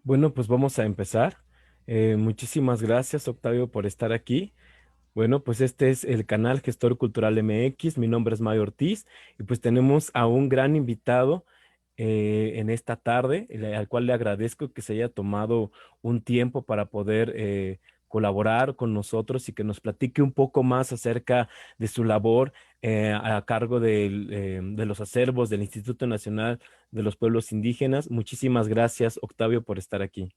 Bueno, pues vamos a empezar. Muchísimas gracias, Octavio, por estar aquí. Bueno, pues este es el canal Gestor Cultural MX. Mi nombre es Mayo Ortiz y pues tenemos a un gran invitado en esta tarde, al cual le agradezco que se haya tomado un tiempo para poder colaborar con nosotros y que nos platique un poco más acerca de su labor a cargo de los acervos del Instituto Nacional de los Pueblos Indígenas. Muchísimas gracias, Octavio, por estar aquí.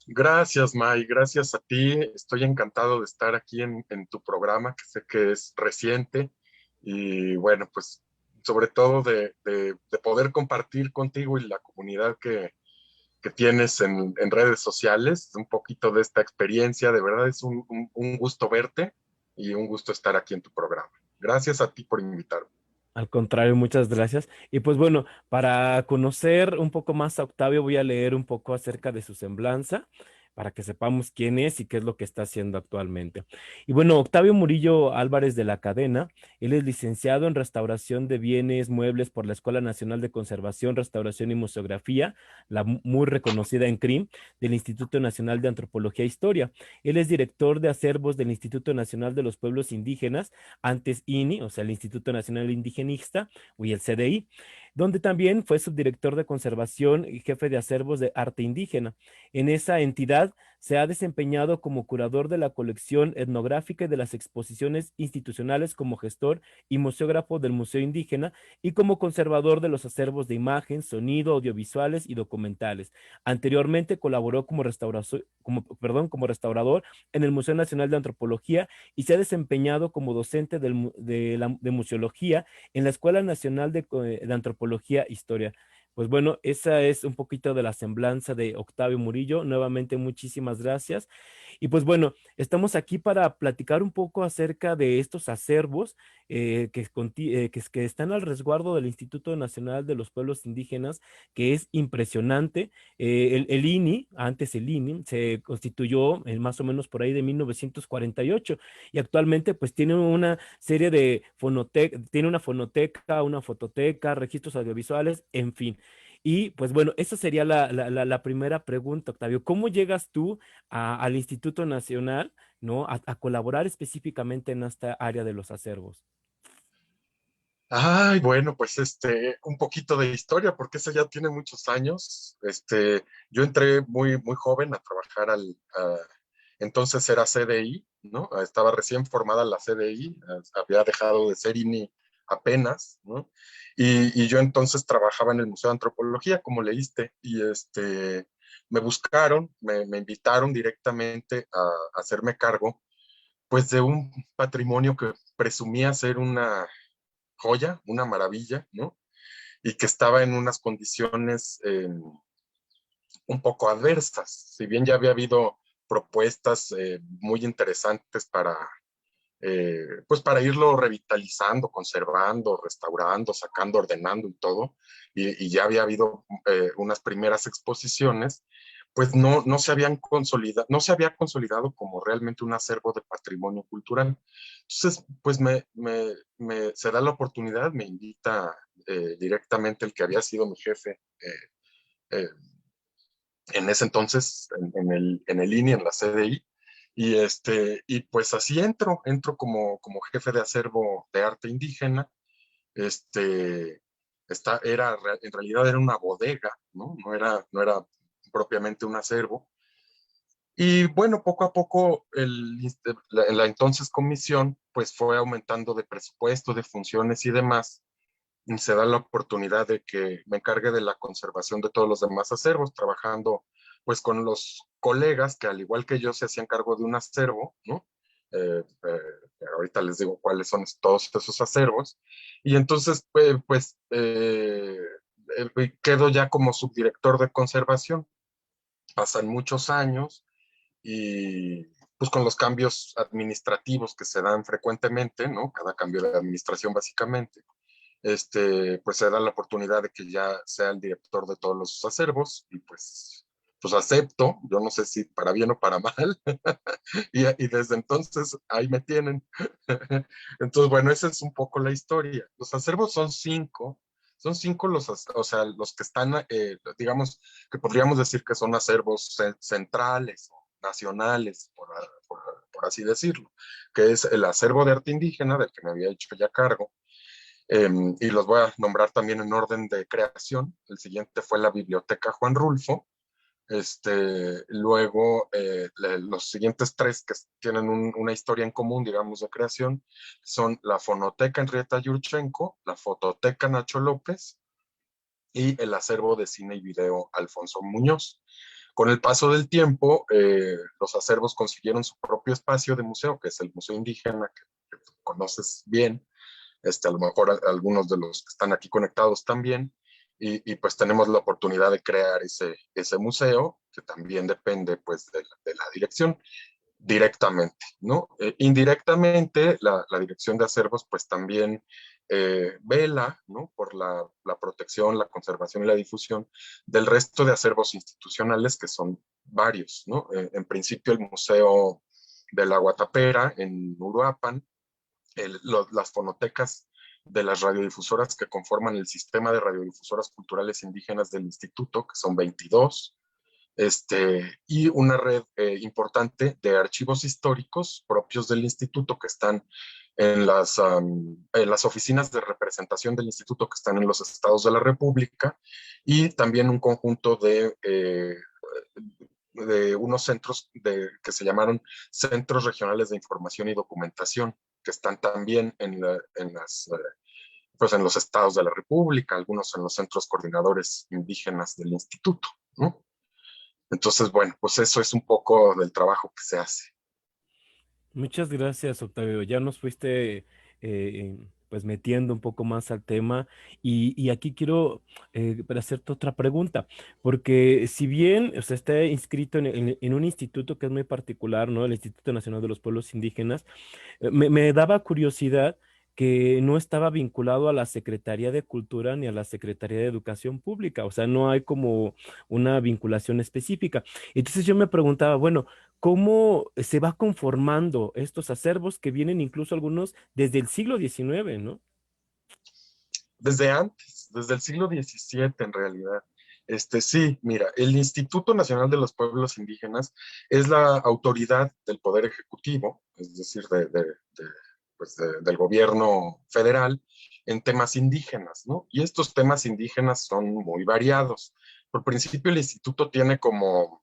Gracias, May, gracias a ti. Estoy encantado de estar aquí en tu programa, que sé que es reciente y bueno, pues sobre todo de poder compartir contigo y la comunidad que tienes en redes sociales un poquito de esta experiencia. De verdad es un gusto verte y un gusto estar aquí en tu programa. Gracias a ti por invitarme. Al contrario, muchas gracias. Y pues bueno, para conocer un poco más a Octavio, voy a leer un poco acerca de su semblanza, para que sepamos quién es y qué es lo que está haciendo actualmente. Y bueno, Octavio Murillo Álvarez de la Cadena, él es licenciado en Restauración de Bienes Muebles por la Escuela Nacional de Conservación, Restauración y Museografía, la muy reconocida en CRIM, del Instituto Nacional de Antropología e Historia. Él es director de acervos del Instituto Nacional de los Pueblos Indígenas, antes INI, o sea, el Instituto Nacional Indigenista, y el CDI, donde también fue subdirector de conservación y jefe de acervos de arte indígena. En esa entidad se ha desempeñado como curador de la colección etnográfica y de las exposiciones institucionales, como gestor y museógrafo del Museo Indígena y como conservador de los acervos de imagen, sonido, audiovisuales y documentales. Anteriormente colaboró como restaurador en el Museo Nacional de Antropología y se ha desempeñado como docente de museología en la Escuela Nacional de Antropología e Historia. Pues bueno, esa es un poquito de la semblanza de Octavio Murillo. Nuevamente, muchísimas gracias. Y pues bueno, estamos aquí para platicar un poco acerca de estos acervos que están al resguardo del Instituto Nacional de los Pueblos Indígenas, que es impresionante. El INI, antes el INI, se constituyó más o menos por ahí de 1948 y actualmente pues tiene una serie de tiene una fonoteca, una fototeca, registros audiovisuales, en fin. Y pues bueno, esa sería la primera pregunta, Octavio. ¿Cómo llegas tú al Instituto Nacional, ¿no? A colaborar específicamente en esta área de los acervos? Ay, bueno, pues un poquito de historia, porque eso ya tiene muchos años. Yo entré muy joven a trabajar entonces era CDI, ¿no? Estaba recién formada la CDI, había dejado de ser INI apenas, ¿no? Y yo entonces trabajaba en el Museo de Antropología, como leíste, y me buscaron, me invitaron directamente a hacerme cargo, pues, de un patrimonio que presumía ser una joya, una maravilla, ¿no? Y que estaba en unas condiciones un poco adversas. Si bien ya había habido propuestas muy interesantes pues para irlo revitalizando, conservando, restaurando, sacando, ordenando y todo, y ya había habido unas primeras exposiciones, pues no se habían consolidado, no se había consolidado como realmente un acervo de patrimonio cultural. Entonces, pues se da la oportunidad, me invita directamente el que había sido mi jefe eh, en ese entonces, en el INI, en la CDI, y pues así entro como jefe de acervo de arte indígena. este, en realidad era una bodega, ¿no? No era propiamente un acervo. Y bueno, poco a poco la entonces comisión pues fue aumentando de presupuesto, de funciones y demás, y se da la oportunidad de que me encargue de la conservación de todos los demás acervos, trabajando pues con los colegas que al igual que yo se hacían cargo de un acervo, ¿no? Ahorita les digo cuáles son todos esos acervos. Y entonces, quedo ya como subdirector de conservación. Pasan muchos años y pues con los cambios administrativos que se dan frecuentemente, ¿no? Cada cambio de administración básicamente, pues se da la oportunidad de que ya sea el director de todos los acervos y pues acepto, yo no sé si para bien o para mal, y desde entonces ahí me tienen. Entonces, bueno, esa es un poco la historia. Los acervos son cinco, Son 5 o sea, los que están, digamos, que podríamos decir que son acervos centrales o nacionales, por así decirlo, que es el acervo de arte indígena, del que me había hecho ya cargo, y los voy a nombrar también en orden de creación. El siguiente fue la Biblioteca Juan Rulfo. Luego, los siguientes 3 que tienen una historia en común, digamos, de creación, son la Fonoteca Henrietta Yurchenko, la Fototeca Nacho López y el acervo de cine y video Alfonso Muñoz. Con el paso del tiempo, los acervos consiguieron su propio espacio de museo, que es el Museo Indígena, que tú conoces bien, a lo mejor algunos de los que están aquí conectados también, y pues tenemos la oportunidad de crear ese museo, que también depende pues de la dirección directamente, ¿no? Indirectamente, la Dirección de Acervos pues también vela, ¿no? Por la protección, la conservación y la difusión del resto de acervos institucionales, que son varios, ¿no? En principio el Museo de la Guatapera en Uruapan, las fonotecas de las radiodifusoras que conforman el sistema de radiodifusoras culturales indígenas del instituto, que son 22, y una red importante de archivos históricos propios del instituto que están en las oficinas de representación del instituto que están en los estados de la República, y también un conjunto de unos centros que se llamaron Centros Regionales de Información y Documentación, que están también pues en los estados de la República, algunos en los centros coordinadores indígenas del instituto, ¿no? Entonces, bueno, pues eso es un poco del trabajo que se hace. Muchas gracias, Octavio. Ya nos fuiste pues metiendo un poco más al tema y aquí quiero para hacerte otra pregunta, porque si bien o sea, está inscrito en un instituto que es muy particular, ¿no? El Instituto Nacional de los Pueblos Indígenas, me daba curiosidad que no estaba vinculado a la Secretaría de Cultura ni a la Secretaría de Educación Pública, o sea, no hay como una vinculación específica. Entonces yo me preguntaba, bueno, ¿cómo se va conformando estos acervos que vienen incluso algunos desde el siglo XIX, ¿no? Desde antes, desde el siglo XVII en realidad. Sí, mira, el Instituto Nacional de los Pueblos Indígenas es la autoridad del Poder Ejecutivo, es decir, pues del gobierno federal en temas indígenas, ¿no? Y estos temas indígenas son muy variados. Por principio, el instituto tiene como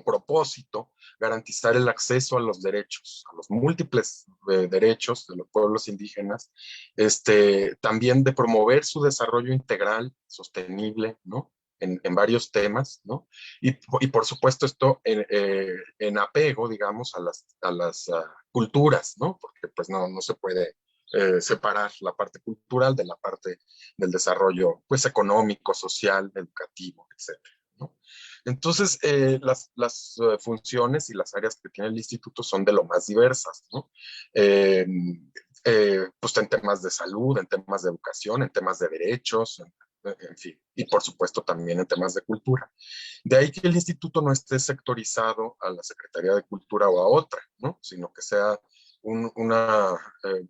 propósito garantizar el acceso a los derechos, a los múltiples derechos de los pueblos indígenas, también de promover su desarrollo integral, sostenible, ¿no? En varios temas, ¿no? Y por supuesto esto en apego, digamos, a las culturas, ¿no? Porque pues no se puede separar la parte cultural de la parte del desarrollo, pues, económico, social, educativo, etcétera, ¿no? Entonces, las funciones y las áreas que tiene el instituto son de lo más diversas, ¿no? Eh, pues en temas de salud, en temas de educación, en temas de derechos, en fin, y por supuesto también en temas de cultura. De ahí que el instituto no esté sectorizado a la Secretaría de Cultura o a otra, ¿no? Sino que sea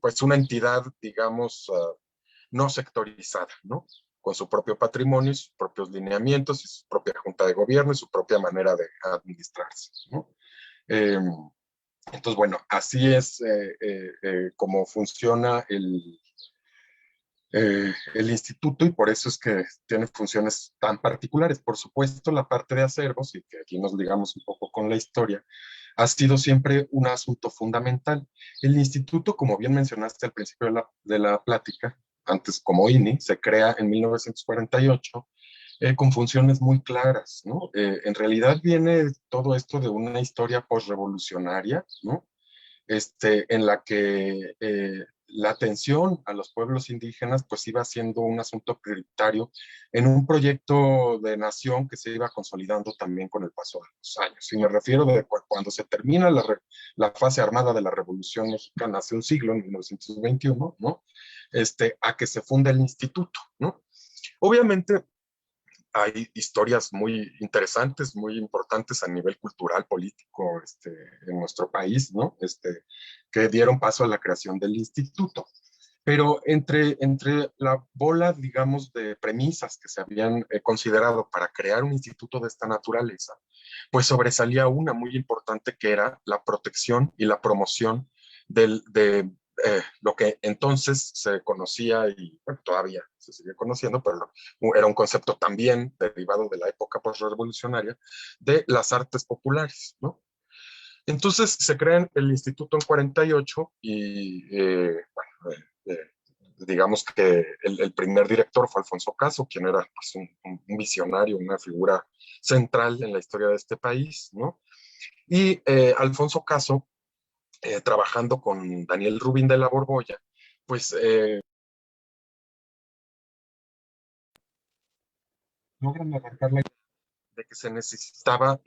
pues una entidad, digamos, no sectorizada, ¿no? Con su propio patrimonio, sus propios lineamientos, y su propia junta de gobierno y su propia manera de administrarse, ¿no? Eh, entonces, bueno, así es como funciona el instituto, y por eso es que tiene funciones tan particulares. Por supuesto, la parte de acervos, y que aquí nos ligamos un poco con la historia, ha sido siempre un asunto fundamental. El instituto, como bien mencionaste al principio de la plática, antes como INI, se crea en 1948 con funciones muy claras, ¿no? En realidad viene todo esto de una historia postrevolucionaria, ¿no? En la que la atención a los pueblos indígenas pues iba siendo un asunto prioritario en un proyecto de nación que se iba consolidando también con el paso de los años. Y me refiero de cuando se termina la fase armada de la Revolución Mexicana hace un siglo, en 1921, ¿no? A que se funda el instituto, ¿no? Obviamente hay historias muy interesantes, muy importantes a nivel cultural, político, en nuestro país, ¿no? Que dieron paso a la creación del instituto. Pero entre la bola, digamos, de premisas que se habían considerado para crear un instituto de esta naturaleza, pues sobresalía una muy importante que era la protección y la promoción de lo que entonces se conocía y bueno, todavía se sigue conociendo, pero era un concepto también derivado de la época postrevolucionaria de las artes populares, ¿no? Entonces se crea el instituto en 48 y bueno, digamos que el primer director fue Alfonso Caso, quien era pues, un visionario, una figura central en la historia de este país, ¿no? Y Alfonso Caso, trabajando con Daniel Rubín de la Borbolla, pues logran abarcar la de que se necesitaba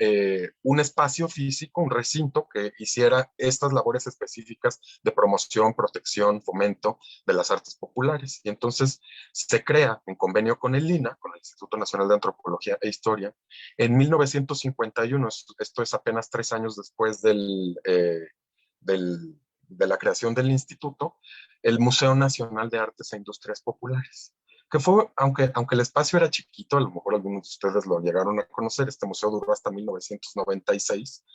un espacio físico, un recinto que hiciera estas labores específicas de promoción, protección, fomento de las artes populares. Y entonces se crea en convenio con el INAH, con el Instituto Nacional de Antropología e Historia, en 1951, esto es apenas 3 años después de la creación del instituto, el Museo Nacional de Artes e Industrias Populares que fue, aunque el espacio era chiquito, a lo mejor algunos de ustedes lo llegaron a conocer, este museo duró hasta 1996,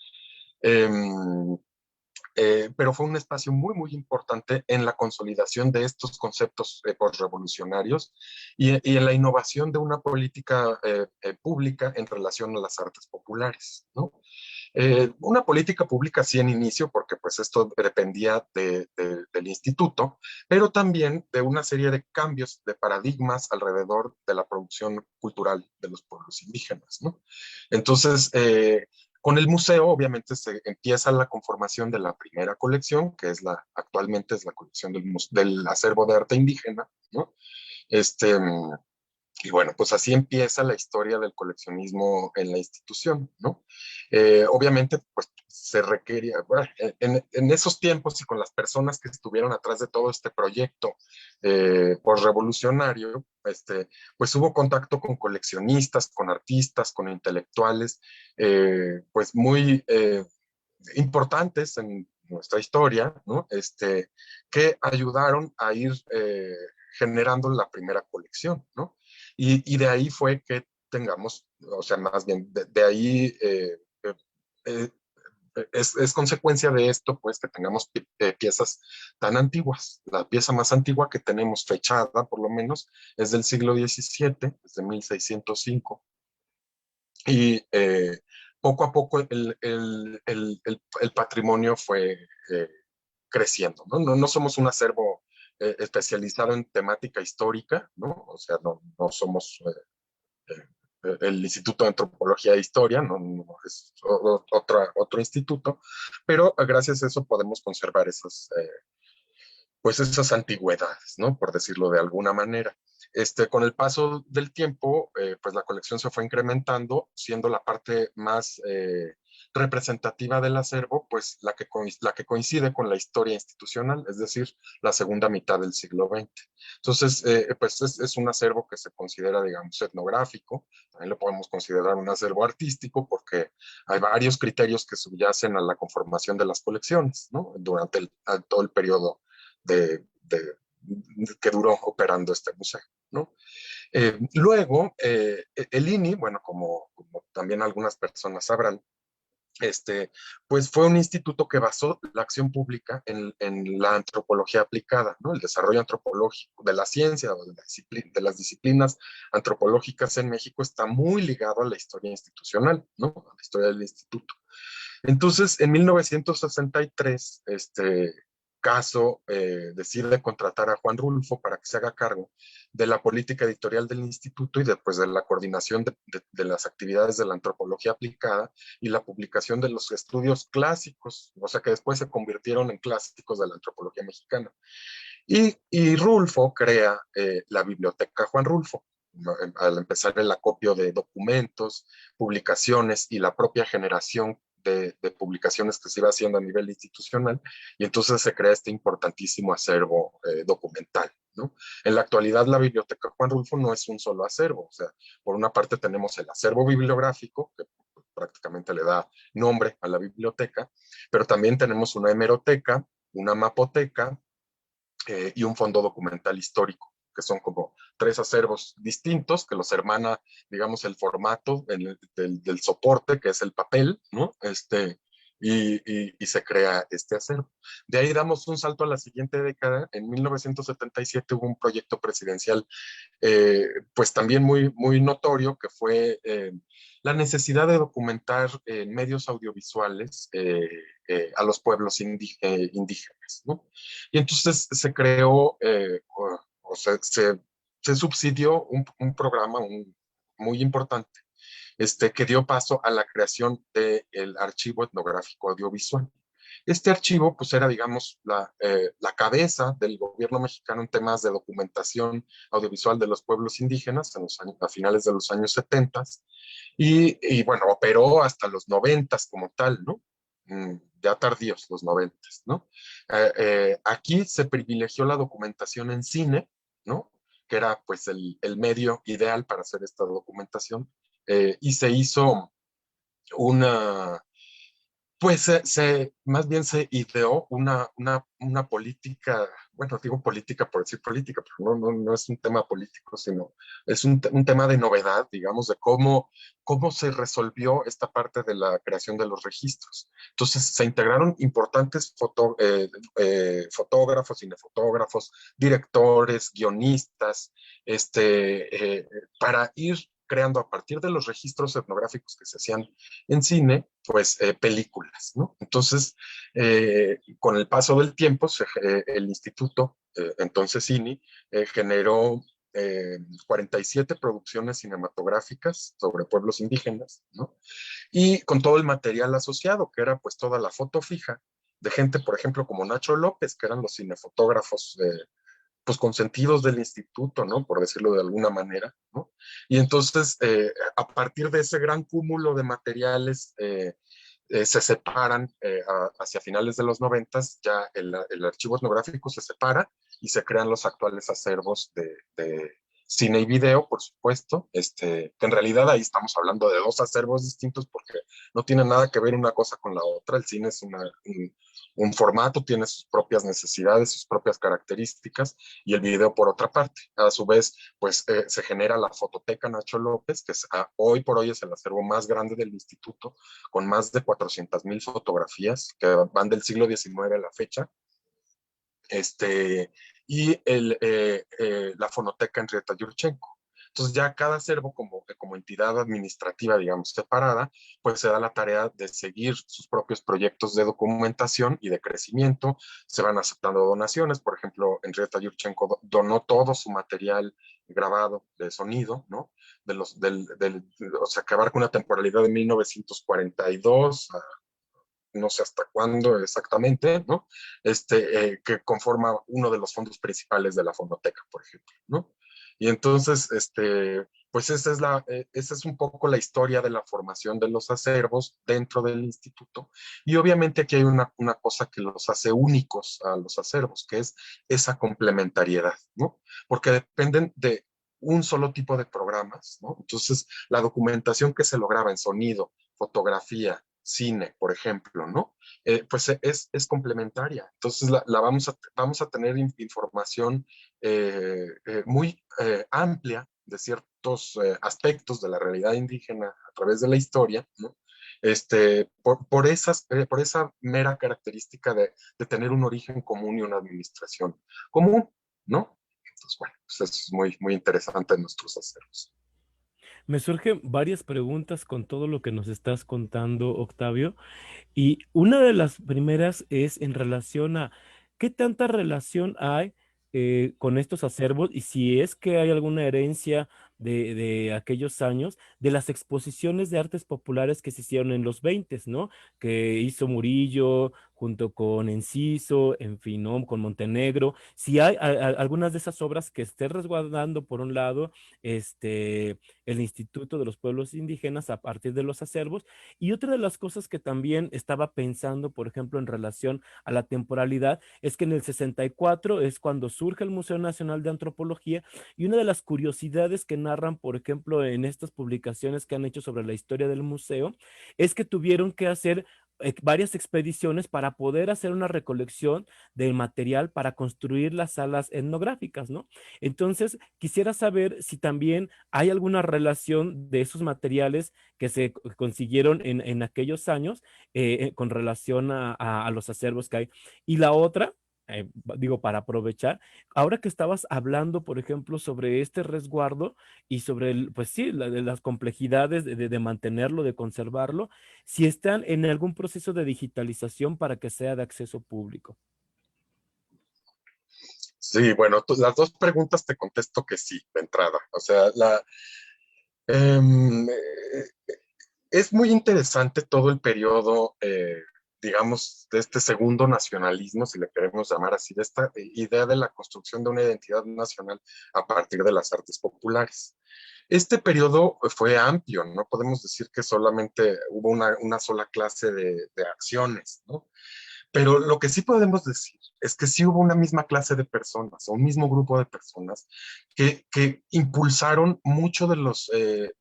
eh, pero fue un espacio muy, muy importante en la consolidación de estos conceptos postrevolucionarios y en la innovación de una política pública en relación a las artes populares, ¿no? Una política pública sí en inicio, porque pues esto dependía del instituto, pero también de una serie de cambios de paradigmas alrededor de la producción cultural de los pueblos indígenas, ¿no? Entonces, con el museo obviamente se empieza la conformación de la primera colección, que es actualmente es la colección del acervo de arte indígena, ¿no? Este, y bueno, pues así empieza la historia del coleccionismo en la institución, ¿no? Obviamente, pues se requería, bueno, en esos tiempos y con las personas que estuvieron atrás de todo este proyecto revolucionario, pues hubo contacto con coleccionistas, con artistas, con intelectuales, pues muy importantes en nuestra historia, ¿no? Que ayudaron a ir generando la primera colección, ¿no? Y de ahí fue que tengamos, o sea, más bien, de ahí eh, es consecuencia de esto, pues, que tengamos piezas tan antiguas. La pieza más antigua que tenemos fechada, por lo menos, es del siglo XVII, es de 1605. Y poco a poco el patrimonio fue creciendo, ¿no? No somos un acervo especializado en temática histórica, ¿no? O sea, no somos el Instituto de Antropología e Historia, no es otro instituto, pero gracias a eso podemos conservar pues esas antigüedades, ¿no? Por decirlo de alguna manera. Con el paso del tiempo, pues la colección se fue incrementando, siendo la parte más representativa del acervo, pues la que coincide con la historia institucional, es decir, la segunda mitad del siglo XX. Entonces, pues es un acervo que se considera, digamos, etnográfico, también lo podemos considerar un acervo artístico porque hay varios criterios que subyacen a la conformación de las colecciones, ¿no? Durante todo el periodo que duró operando este museo, ¿no? Luego, el INI, bueno, como también algunas personas sabrán, pues fue un instituto que basó la acción pública en la antropología aplicada, ¿no? El desarrollo antropológico de la ciencia o de las disciplinas antropológicas en México está muy ligado a la historia institucional, ¿no? A la historia del instituto. Entonces, en 1963, Caso decide contratar a Juan Rulfo para que se haga cargo de la política editorial del instituto y después de la coordinación de las actividades de la antropología aplicada y la publicación de los estudios clásicos, o sea que después se convirtieron en clásicos de la antropología mexicana. Y Rulfo crea la biblioteca Juan Rulfo, ¿no? Al empezar el acopio de documentos, publicaciones y la propia generación de publicaciones que se iba haciendo a nivel institucional, y entonces se crea este importantísimo acervo documental, ¿no? En la actualidad la biblioteca Juan Rulfo no es un solo acervo, o sea, por una parte tenemos el acervo bibliográfico, que prácticamente le da nombre a la biblioteca, pero también tenemos una hemeroteca, una mapoteca, y un fondo documental histórico, que son como tres acervos distintos que los hermana, digamos, el formato del soporte, que es el papel, ¿no? Y se crea este acervo. De ahí damos un salto a la siguiente década. En 1977 hubo un proyecto presidencial pues también muy notorio, que fue la necesidad de documentar en medios audiovisuales a los pueblos indígenas, ¿no? Y entonces se creó, se subsidió un programa muy importante, que dio paso a la creación del Archivo Etnográfico Audiovisual. Este archivo, pues, era, digamos, la cabeza del gobierno mexicano en temas de documentación audiovisual de los pueblos indígenas a finales de los años 70 bueno, operó hasta los 90 como tal, ¿no? Ya tardíos, los 90, ¿no? Aquí se privilegió la documentación en cine, ¿no? Que era, pues, el medio ideal para hacer esta documentación, y se hizo una, pues más bien se ideó una política, bueno, digo política por decir política, pero no es un tema político, sino es un tema de novedad, digamos, de cómo se resolvió esta parte de la creación de los registros. Entonces se integraron importantes fotógrafos, cinefotógrafos, directores, guionistas, para ir creando a partir de los registros etnográficos que se hacían en cine, pues películas, ¿no? Entonces, con el paso del tiempo, el instituto, entonces INI, generó 47 producciones cinematográficas sobre pueblos indígenas, ¿no? Y con todo el material asociado, que era pues toda la foto fija de gente, por ejemplo, como Nacho López, que eran los cinefotógrafos pues consentidos del instituto, ¿no? Por decirlo de alguna manera, ¿no? Y entonces, a partir de ese gran cúmulo de materiales, se separan hacia finales de los 90, ya el archivo etnográfico se separa y se crean los actuales acervos de cine y video, por supuesto, que en realidad ahí estamos hablando de dos acervos distintos porque no tiene nada que ver una cosa con la otra. El cine es un formato, tiene sus propias necesidades, sus propias características, y el video por otra parte. A su vez, pues se genera la Fototeca Nacho López, que hoy por hoy es el acervo más grande del instituto, con más de 400,000 fotografías que van del siglo XIX a la fecha. Y la Fonoteca Henrietta Yurchenko. Entonces ya cada acervo como entidad administrativa, digamos, separada, pues se da la tarea de seguir sus propios proyectos de documentación y de crecimiento. Se van aceptando donaciones. Por ejemplo, Henrietta Yurchenko donó todo su material grabado de sonido, ¿no? O sea, que abarca una temporalidad de 1942 a no sé hasta cuándo exactamente, ¿no? Que conforma uno de los fondos principales de la Fonoteca, por ejemplo, ¿no? Y entonces, pues esa es un poco la historia de la formación de los acervos dentro del instituto. Y obviamente aquí hay una cosa que los hace únicos a los acervos, que es esa complementariedad, ¿no? Porque dependen de un solo tipo de programas, ¿no? Entonces, la documentación que se lograba en sonido, fotografía, cine, por ejemplo, ¿no? Pues es complementaria. Entonces vamos a tener información muy amplia de ciertos aspectos de la realidad indígena a través de la historia, ¿no? Por esa mera característica de tener un origen común y una administración común, ¿no? Entonces, bueno, pues eso es muy interesante en nuestros acervos. Me surgen varias preguntas con todo lo que nos estás contando, Octavio. Y una de las primeras es en relación a qué tanta relación hay con estos acervos y si es que hay alguna herencia de aquellos años, de las exposiciones de artes populares que se hicieron en los 20, ¿no? Que hizo Murillo junto con Enciso, en fin, ¿no? Con Montenegro. Si hay algunas de esas obras que esté resguardando, por un lado, el Instituto de los Pueblos Indígenas a partir de los acervos, y otra de las cosas que también estaba pensando, por ejemplo, en relación a la temporalidad, es que en el 64 es cuando surge el Museo Nacional de Antropología, y una de las curiosidades que narran, por ejemplo, en estas publicaciones que han hecho sobre la historia del museo, es que tuvieron que hacer varias expediciones para poder hacer una recolección del material para construir las salas etnográficas, ¿no? Entonces, quisiera saber si también hay alguna relación de esos materiales que se consiguieron en aquellos años con relación a los acervos que hay. Y la otra, digo, para aprovechar, ahora que estabas hablando, por ejemplo, sobre este resguardo y sobre, pues sí, de las complejidades de mantenerlo, de conservarlo, si están en algún proceso de digitalización para que sea de acceso público. Sí, bueno, las dos preguntas te contesto que sí, de entrada. O sea, es muy interesante todo el periodo, digamos, de este segundo nacionalismo, si le queremos llamar así, de esta idea de la construcción de una identidad nacional a partir de las artes populares. Este periodo fue amplio, no podemos decir que solamente hubo una sola clase de acciones, ¿no? Pero lo que sí podemos decir es que sí hubo una misma clase de personas, o un mismo grupo de personas que impulsaron mucho eh,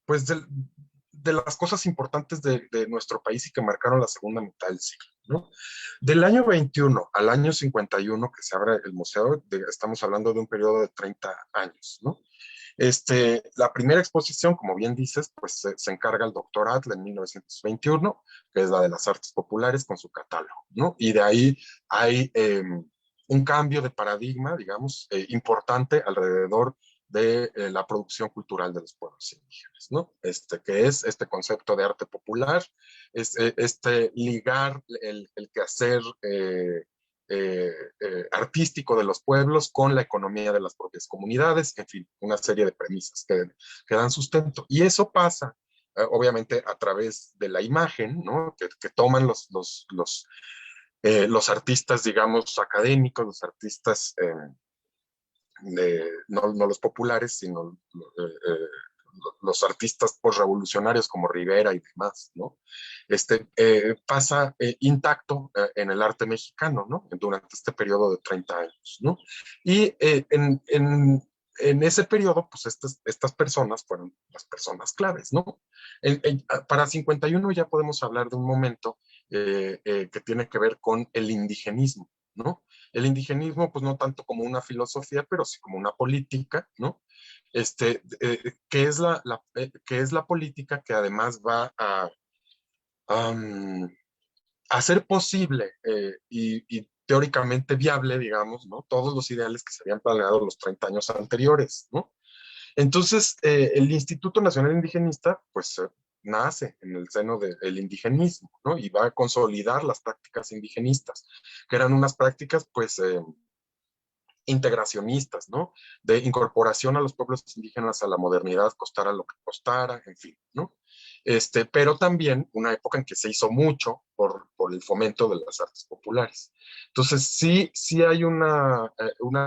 pues de las cosas importantes de nuestro país y que marcaron la segunda mitad del siglo, ¿no? Del año 21 al año 51 que se abre el museo, estamos hablando de un periodo de 30 años, ¿no? La primera exposición, como bien dices, pues se encarga el doctor Atl en 1921, que es la de las artes populares con su catálogo, ¿no? Y de ahí hay un cambio de paradigma, digamos, importante alrededor de la producción cultural de los pueblos indígenas, ¿no? Que es este concepto de arte popular, ligar el quehacer artístico de los pueblos con la economía de las propias comunidades, en fin, una serie de premisas que dan sustento. Y eso pasa, obviamente, a través de la imagen, ¿no? Que toman los artistas, digamos, académicos, los artistas no los populares, sino los artistas postrevolucionarios como Rivera y demás, ¿no? Pasa intacto en el arte mexicano, ¿no? Durante este periodo de 30 años, ¿no? Y en ese periodo, pues estas personas fueron las personas claves, ¿no? Para 51 ya podemos hablar de un momento que tiene que ver con el indigenismo, ¿no? El indigenismo, pues no tanto como una filosofía, pero sí como una política, ¿no? Que es la política que además va um, a hacer posible y teóricamente viable, digamos, ¿no? Todos los ideales que se habían planeado los 30 años anteriores, ¿no? Entonces, el Instituto Nacional Indigenista, pues, nace en el seno del indigenismo, ¿no? Y va a consolidar las prácticas indigenistas, que eran unas prácticas, pues, integracionistas, ¿no? De incorporación a los pueblos indígenas a la modernidad, costara lo que costara, en fin, ¿no? Pero también una época en que se hizo mucho por el fomento de las artes populares. Entonces, sí hay una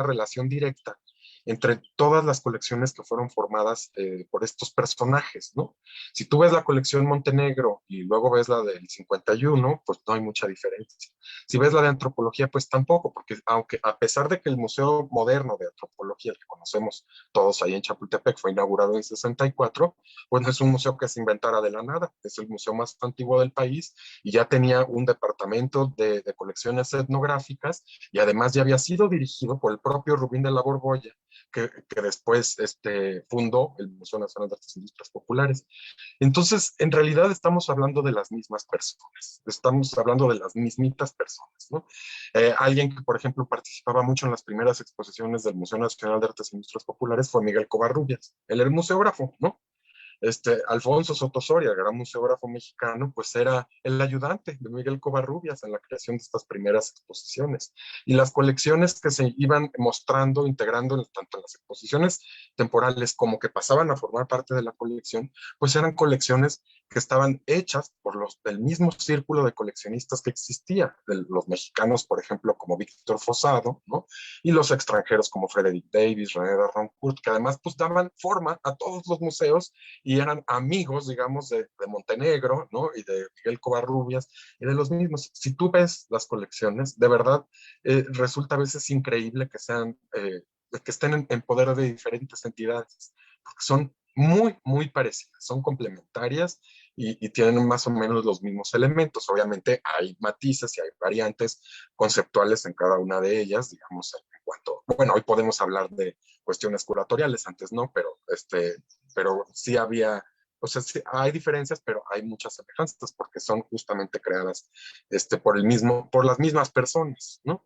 relación directa entre todas las colecciones que fueron formadas por estos personajes, ¿no? Si tú ves la colección Montenegro y luego ves la del 51, pues no hay mucha diferencia. Si ves la de antropología, pues tampoco, porque aunque a pesar de que el Museo Moderno de Antropología que conocemos todos ahí en Chapultepec fue inaugurado en 64, pues no es un museo que se inventara de la nada, es el museo más antiguo del país y ya tenía un departamento de colecciones etnográficas y además ya había sido dirigido por el propio Rubín de la Borbolla, que después fundó el Museo Nacional de Artes e Industrias Populares. Entonces, en realidad estamos hablando de las mismas personas, estamos hablando de las mismitas personas, ¿no? Alguien que, por ejemplo, participaba mucho en las primeras exposiciones del Museo Nacional de Artes e Industrias Populares fue Miguel Covarrubias, él era el museógrafo, ¿no? Alfonso Soto Soria, el gran museógrafo mexicano, pues era el ayudante de Miguel Covarrubias en la creación de estas primeras exposiciones. Y las colecciones que se iban mostrando, integrando tanto en las exposiciones temporales como que pasaban a formar parte de la colección, pues eran colecciones que estaban hechas por los del mismo círculo de coleccionistas que existía, los mexicanos, por ejemplo, como Víctor Fosado, ¿no? Y los extranjeros como Frederick Davis, René de Roncourt, que además pues daban forma a todos los museos y eran amigos, digamos, de Montenegro, ¿no? Y de Miguel Covarrubias, y de los mismos. Si tú ves las colecciones, de verdad, resulta a veces increíble que estén en poder de diferentes entidades, porque son muy parecidas, son complementarias y tienen más o menos los mismos elementos. Obviamente hay matices y hay variantes conceptuales en cada una de ellas, digamos, en cuanto, bueno, hoy podemos hablar de cuestiones curatoriales, antes no, pero sí había, o sea, sí, hay diferencias, pero hay muchas semejanzas porque son justamente creadas por las mismas personas, ¿no?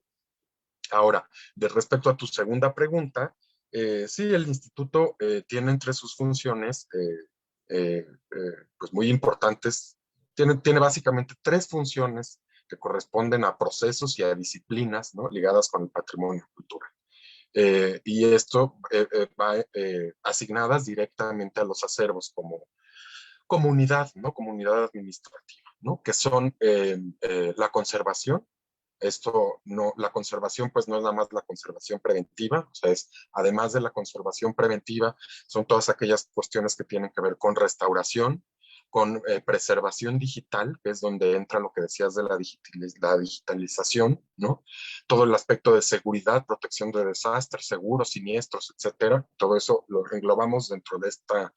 Ahora, de respecto a tu segunda pregunta, sí, el instituto tiene entre sus funciones, pues muy importantes, tiene básicamente tres funciones que corresponden a procesos y a disciplinas, ¿no? Ligadas con el patrimonio cultural. Y esto va asignadas directamente a los acervos como comunidad, ¿no? Comunidad administrativa, ¿no? Que son la conservación. Esto no, la conservación pues no es nada más la conservación preventiva, o sea, es además de la conservación preventiva, son todas aquellas cuestiones que tienen que ver con restauración, con preservación digital, que es donde entra lo que decías de la digitalización, ¿no? Todo el aspecto de seguridad, protección de desastres, seguros, siniestros, etcétera. Todo eso lo englobamos dentro de esta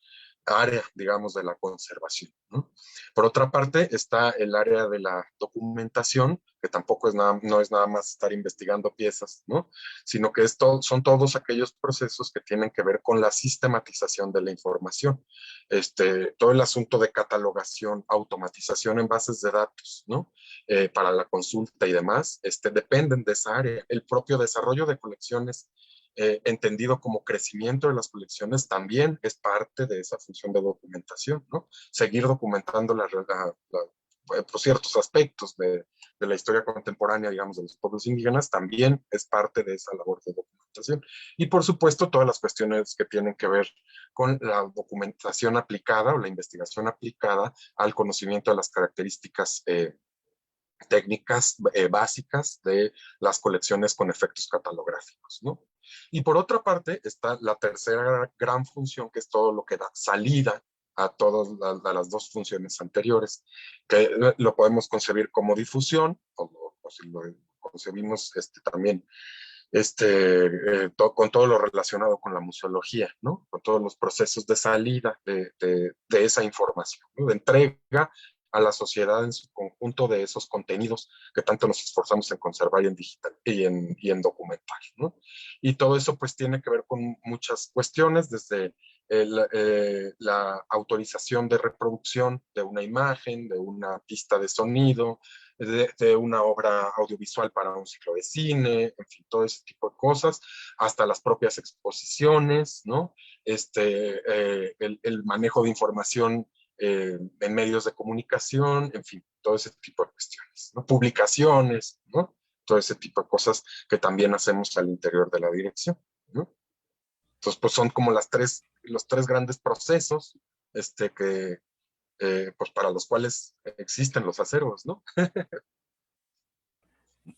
área, digamos, de la conservación, ¿no? Por otra parte, está el área de la documentación, que tampoco no es nada más estar investigando piezas, ¿no? Sino que son todos aquellos procesos que tienen que ver con la sistematización de la información. Todo el asunto de catalogación, automatización en bases de datos, ¿no? Para la consulta y demás, dependen de esa área. El propio desarrollo de colecciones entendido como crecimiento de las colecciones, también es parte de esa función de documentación, ¿no? Seguir documentando por ciertos aspectos de la historia contemporánea, digamos, de los pueblos indígenas, también es parte de esa labor de documentación. Y por supuesto, todas las cuestiones que tienen que ver con la documentación aplicada o la investigación aplicada al conocimiento de las características técnicas básicas de las colecciones con efectos catalográficos, ¿no? Y por otra parte está la tercera gran función, que es todo lo que da salida a todas las dos funciones anteriores, que lo podemos concebir como difusión, o si lo concebimos también con todo lo relacionado con la museología, ¿no? Con todos los procesos de salida de esa información, ¿no? De entrega a la sociedad en su conjunto de esos contenidos que tanto nos esforzamos en conservar y en digital y en documentar, ¿no? Y todo eso pues tiene que ver con muchas cuestiones, desde la autorización de reproducción de una imagen, de una pista de sonido, de una obra audiovisual para un ciclo de cine, en fin, todo ese tipo de cosas, hasta las propias exposiciones, ¿no? El manejo de información en medios de comunicación, en fin, todo ese tipo de cuestiones, ¿no? Publicaciones, ¿no? Todo ese tipo de cosas que también hacemos al interior de la dirección, ¿no? Entonces, pues son como los tres grandes procesos pues para los cuales existen los acervos, ¿no?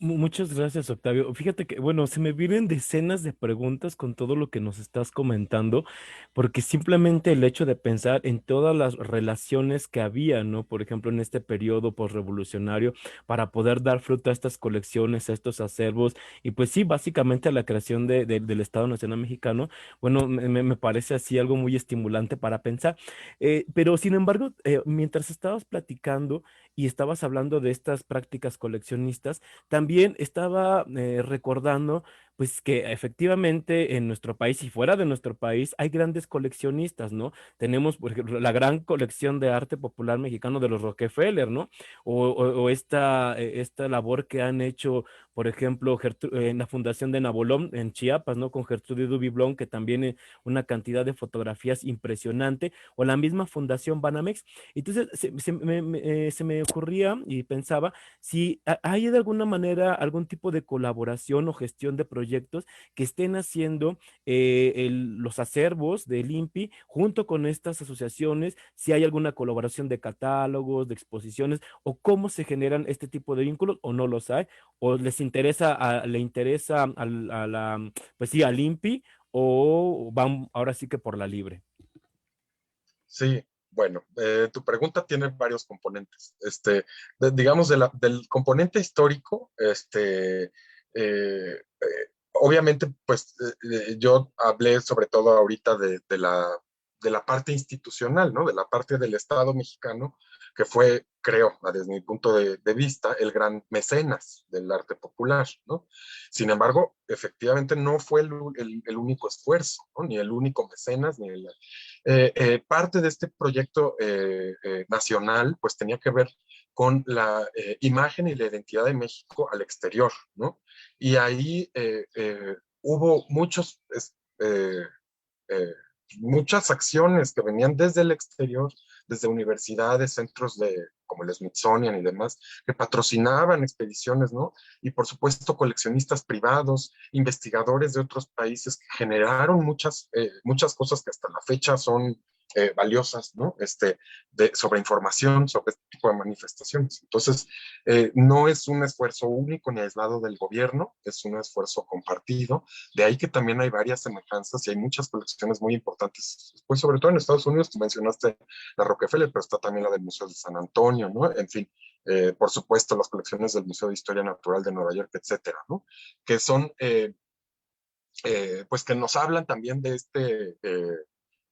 Muchas gracias, Octavio. Fíjate que, bueno, se me vienen decenas de preguntas con todo lo que nos estás comentando, porque simplemente el hecho de pensar en todas las relaciones que había, ¿no? Por ejemplo, en este periodo postrevolucionario, para poder dar fruto a estas colecciones, a estos acervos, y pues sí, básicamente a la creación del Estado Nacional Mexicano, bueno, me parece así algo muy estimulante para pensar. Pero sin embargo, mientras estabas platicando y estabas hablando de estas prácticas coleccionistas, también estaba recordando, pues que efectivamente en nuestro país y fuera de nuestro país hay grandes coleccionistas, ¿no? Tenemos, por ejemplo, la gran colección de arte popular mexicano de los Rockefeller, ¿no? O esta labor que han hecho, por ejemplo, en la Fundación de Nabolón en Chiapas, ¿no? Con Gertrude Dubiblón, que también una cantidad de fotografías impresionante, o la misma Fundación Banamex. Entonces, se me ocurría y pensaba si hay de alguna manera algún tipo de colaboración o gestión de proyectos que estén haciendo los acervos del INPI junto con estas asociaciones, si hay alguna colaboración de catálogos, de exposiciones, o cómo se generan este tipo de vínculos, o no los hay, o le interesa pues sí, al INPI, o van ahora sí que por la libre. Sí, bueno, tu pregunta tiene varios componentes. Digamos, del componente histórico, obviamente, pues yo hablé sobre todo ahorita de la parte institucional, ¿no? De la parte del Estado mexicano, que fue, creo, desde mi punto de vista, el gran mecenas del arte popular, ¿no? Sin embargo, efectivamente no fue el único esfuerzo, ¿no? Ni el único mecenas, ni el, parte de este proyecto nacional, pues tenía que ver con la imagen y la identidad de México al exterior, ¿no? Y ahí hubo eh, eh, muchas acciones que venían desde el exterior, desde universidades, centros como el Smithsonian y demás, que patrocinaban expediciones, ¿no? Y por supuesto coleccionistas privados, investigadores de otros países que generaron muchas cosas que hasta la fecha son valiosas, ¿no? Sobre información, sobre este tipo de manifestaciones. Entonces, no es un esfuerzo único ni aislado del gobierno, es un esfuerzo compartido. De ahí que también hay varias semejanzas y hay muchas colecciones muy importantes, pues sobre todo en Estados Unidos, tú mencionaste la Rockefeller, pero está también la del Museo de San Antonio, ¿no? En fin, por supuesto, las colecciones del Museo de Historia Natural de Nueva York, etcétera, ¿no? Que son, pues que nos hablan también de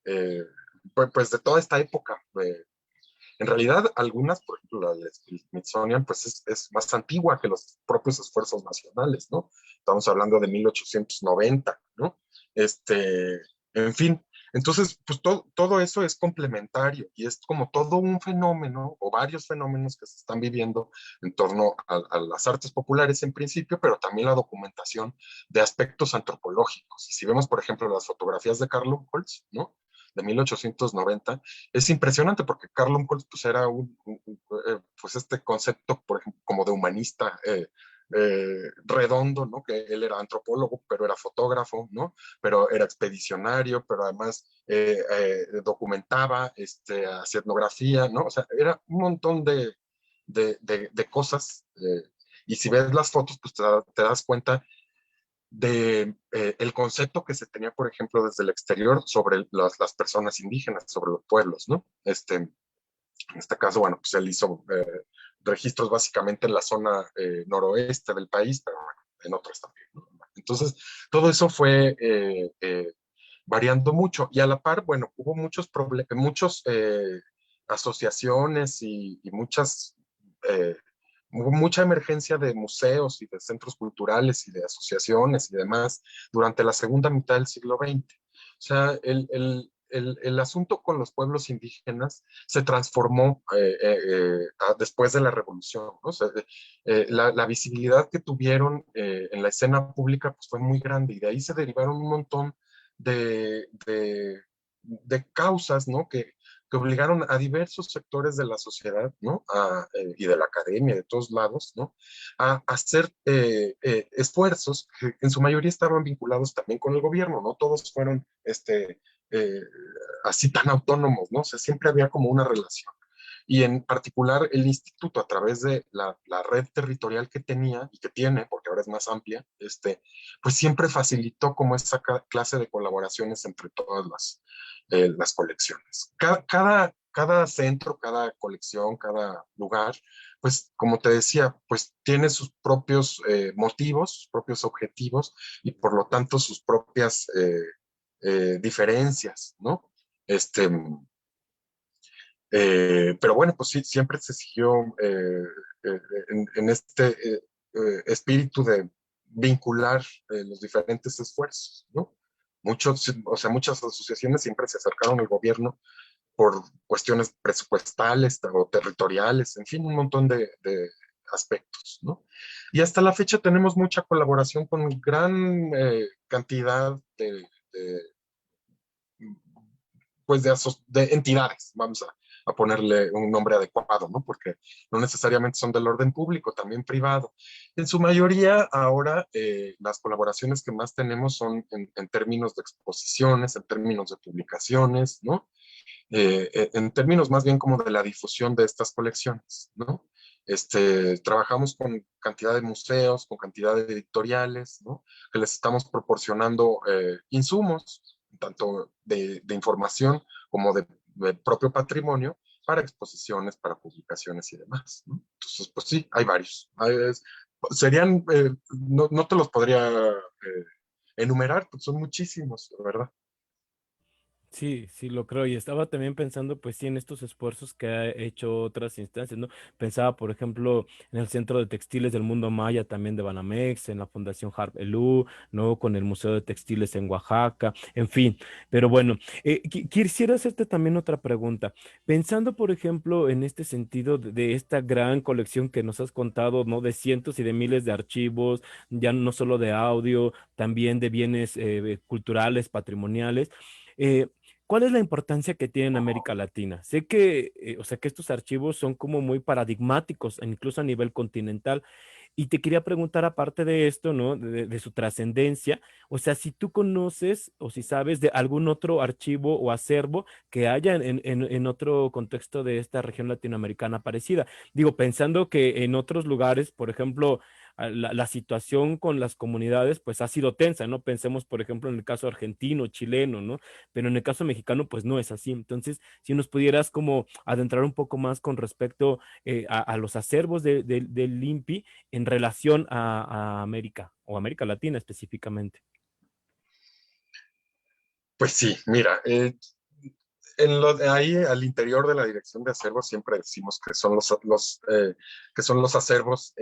eh, pues de toda esta época. En realidad, algunas, por ejemplo, la del Smithsonian, pues es más antigua que los propios esfuerzos nacionales, ¿no? Estamos hablando de 1890, ¿no? En fin, entonces, pues todo eso es complementario y es como todo un fenómeno o varios fenómenos que se están viviendo en torno a las artes populares en principio, pero también la documentación de aspectos antropológicos. Y si vemos, por ejemplo, las fotografías de Carl Holz, ¿no? De 1890, es impresionante porque Carl Holz pues, era pues este concepto, por ejemplo, como de humanista redondo, ¿no? Que él era antropólogo, pero era fotógrafo, ¿no? Pero era expedicionario, pero además documentaba, hacía etnografía, ¿no? O sea, era un montón de cosas. Y si ves las fotos, pues te das cuenta de el concepto que se tenía, por ejemplo, desde el exterior sobre las personas indígenas, sobre los pueblos, ¿no? En este caso, bueno, pues él hizo registros básicamente en la zona noroeste del país, pero bueno, en otras también, ¿no? Entonces, todo eso fue variando mucho y a la par, bueno, hubo muchos asociaciones y eh, hubo mucha emergencia de museos y de centros culturales y de asociaciones y demás durante la segunda mitad del siglo XX. O sea, el asunto con los pueblos indígenas se transformó después de la revolución, ¿no? O sea, la visibilidad que tuvieron en la escena pública pues, fue muy grande y de ahí se derivaron un montón de, de, de causas, ¿no? Que obligaron a diversos sectores de la sociedad, ¿no? Y de la academia, de todos lados, ¿no? A hacer esfuerzos que en su mayoría estaban vinculados también con el gobierno, ¿no? Todos fueron eh, así tan autónomos, ¿no? O sea, siempre había como una relación. Y en particular el instituto, a través de la red territorial que tenía y que tiene, porque ahora es más amplia, pues siempre facilitó como esa clase de colaboraciones entre todas las colecciones. Cada centro, cada colección, cada lugar, pues como te decía, pues tiene sus propios motivos, sus propios objetivos y por lo tanto sus propias diferencias, ¿no? Este, pero bueno, pues sí, siempre se siguió en este espíritu de vincular los diferentes esfuerzos, ¿no? O sea, muchas asociaciones siempre se acercaron al gobierno por cuestiones presupuestales o territoriales, en fin, un montón de aspectos, ¿no? Y hasta la fecha tenemos mucha colaboración con gran cantidad pues de entidades, vamos a ponerle un nombre adecuado, ¿no? Porque no necesariamente son del orden público, también privado. En su mayoría, ahora las colaboraciones que más tenemos son en términos de exposiciones, en términos de publicaciones, ¿no? En términos más bien como de la difusión de estas colecciones, ¿no? Trabajamos con cantidad de museos, con cantidad de editoriales, ¿no? Que les estamos proporcionando insumos, tanto de información como de propio patrimonio, para exposiciones, para publicaciones y demás, ¿no? Entonces, pues sí, hay varios. Serían, no te los podría enumerar, porque son muchísimos, ¿verdad? Sí, sí, lo creo. Y estaba también pensando, pues sí, en estos esfuerzos que ha hecho otras instancias, ¿no? Pensaba, por ejemplo, en el Centro de Textiles del Mundo Maya, también de Banamex, en la Fundación Harp Elú, ¿no? Con el Museo de Textiles en Oaxaca, en fin. Pero bueno, quisiera hacerte también otra pregunta. Pensando, por ejemplo, en este sentido de esta gran colección que nos has contado, ¿no? De cientos y de miles de archivos, ya no solo de audio, también de bienes culturales, patrimoniales. eh, ¿Cuál es la importancia que tiene en América Latina? Sé que, o sea, que estos archivos son como muy paradigmáticos, incluso a nivel continental. Y te quería preguntar, aparte de esto, ¿no? De su trascendencia, o sea, si tú conoces o si sabes de algún otro archivo o acervo que haya en otro contexto de esta región latinoamericana parecida. Digo, pensando que en otros lugares, por ejemplo, la situación con las comunidades, pues ha sido tensa, ¿no? Pensemos, por ejemplo, en el caso argentino, chileno, ¿no? Pero en el caso mexicano, pues no es así. Entonces, si nos pudieras como adentrar un poco más con respecto a los acervos del INPI en relación a América o América Latina específicamente. Pues sí, mira, ahí al interior de la Dirección de Acervos siempre decimos que son que son los acervos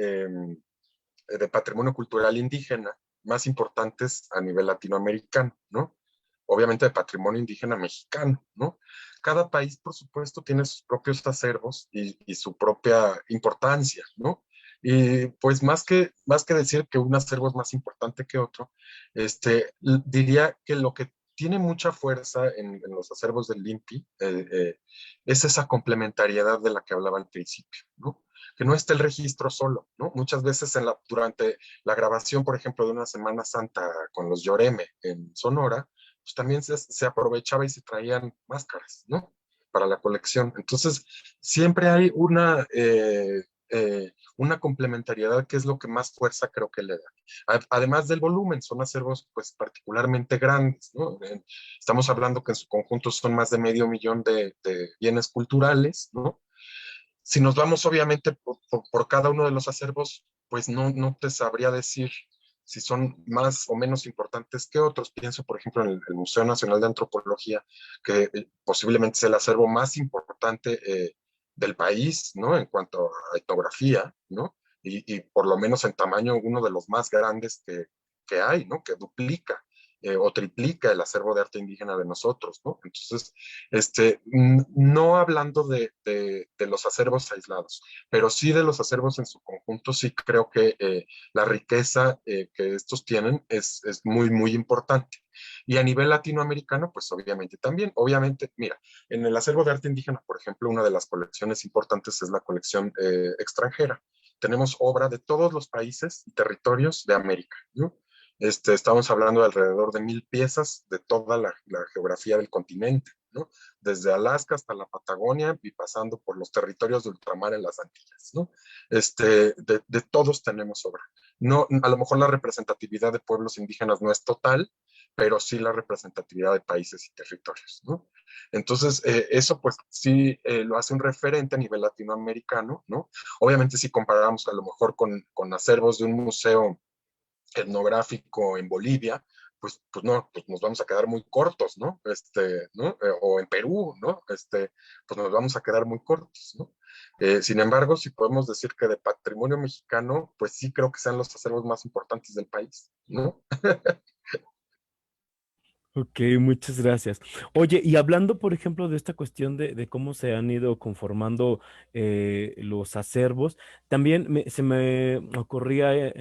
de patrimonio cultural indígena más importantes a nivel latinoamericano, ¿no? Obviamente de patrimonio indígena mexicano, ¿no? Cada país, por supuesto, tiene sus propios acervos y su propia importancia, ¿no? Y pues más que decir que un acervo es más importante que otro, diría que lo que tiene mucha fuerza en los acervos del INPI es esa complementariedad de la que hablaba al principio, ¿no? Que no esté el registro solo, ¿no? Muchas veces durante la grabación, por ejemplo, de una Semana Santa con los Lloreme en Sonora, pues también se aprovechaba y se traían máscaras, ¿no? Para la colección. Entonces, siempre hay una complementariedad que es lo que más fuerza creo que le da. Además del volumen, son acervos pues particularmente grandes, ¿no? Estamos hablando que en su conjunto son más de medio millón de bienes culturales, ¿no? Si nos vamos obviamente por cada uno de los acervos, pues no te sabría decir si son más o menos importantes que otros. Pienso, por ejemplo, en el Museo Nacional de Antropología, que posiblemente es el acervo más importante del país, ¿no? En cuanto a etnografía, ¿no? Y por lo menos en tamaño uno de los más grandes que hay, ¿no? Que duplica o triplica el acervo de arte indígena de nosotros, ¿no? Entonces, no hablando de los acervos aislados, pero sí de los acervos en su conjunto, sí creo que la riqueza que estos tienen es muy, muy importante. Y a nivel latinoamericano, pues obviamente también, obviamente, mira, en el acervo de arte indígena, por ejemplo, una de las colecciones importantes es la colección extranjera. Tenemos obra de todos los países y territorios de América, ¿no? Estamos hablando de alrededor de 1000 piezas de toda la geografía del continente, ¿no? Desde Alaska hasta la Patagonia y pasando por los territorios de ultramar en las Antillas, ¿no? De todos tenemos obra. No, a lo mejor la representatividad de pueblos indígenas no es total, pero sí la representatividad de países y territorios, ¿no? Entonces, eso pues sí lo hace un referente a nivel latinoamericano, ¿no? Obviamente si comparamos a lo mejor con acervos de un museo etnográfico en Bolivia, pues no, pues nos vamos a quedar muy cortos, ¿no? ¿No? O en Perú, ¿no? Pues nos vamos a quedar muy cortos, ¿no? Sin embargo, si podemos decir que de patrimonio mexicano, pues sí creo que sean los acervos más importantes del país, ¿no? Ok, muchas gracias. Oye, y hablando, por ejemplo, de esta cuestión de cómo se han ido conformando los acervos, también se me ocurría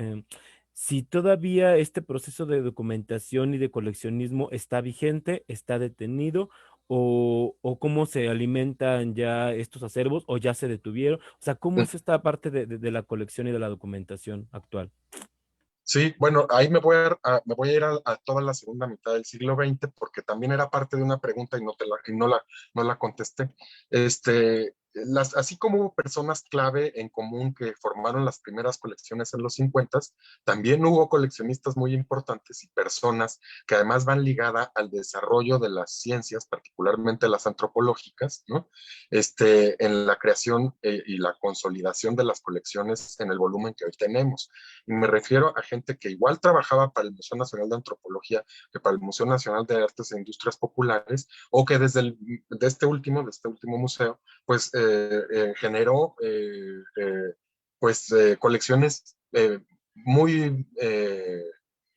si todavía este proceso de documentación y de coleccionismo está vigente, está detenido, o cómo se alimentan ya estos acervos, o ya se detuvieron. O sea, ¿cómo es esta parte de la colección y de la documentación actual? Sí, bueno, ahí me voy a ir a toda la segunda mitad del siglo XX porque también era parte de una pregunta y no la contesté. así como hubo personas clave en común que formaron las primeras colecciones en los 50, también hubo coleccionistas muy importantes y personas que además van ligadas al desarrollo de las ciencias, particularmente las antropológicas, ¿no? En la creación y la consolidación de las colecciones en el volumen que hoy tenemos. Y me refiero a gente que igual trabajaba para el Museo Nacional de Antropología que para el Museo Nacional de Artes e Industrias Populares, o que de este último museo, pues generó pues colecciones muy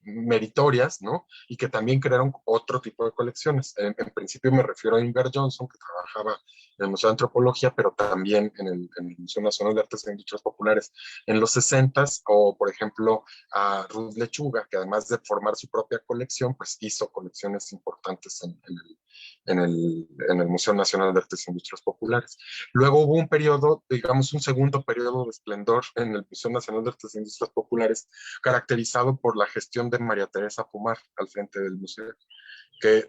meritorias, ¿no? Y que también crearon otro tipo de colecciones. En principio me refiero a Ingvar Johnson, que trabajaba en el Museo de Antropología, pero también en el Museo Nacional de Artes e Industrias Populares en los 60s, o por ejemplo a Ruth Lechuga, que además de formar su propia colección, pues hizo colecciones importantes en el Museo Nacional de Artes e Industrias Populares. Luego hubo un periodo, digamos, un segundo periodo de esplendor en el Museo Nacional de Artes e Industrias Populares, caracterizado por la gestión de María Teresa Pomar al frente del museo,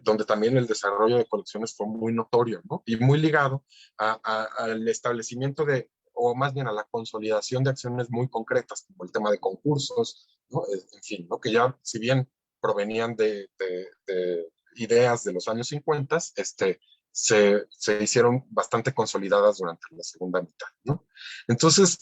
donde también el desarrollo de colecciones fue muy notorio, ¿no? Y muy ligado al establecimiento de, o más bien a la consolidación de acciones muy concretas, como el tema de concursos, ¿no? En fin, ¿no? Que ya, si bien provenían de ideas de los años 50, se hicieron bastante consolidadas durante la segunda mitad, ¿no? Entonces,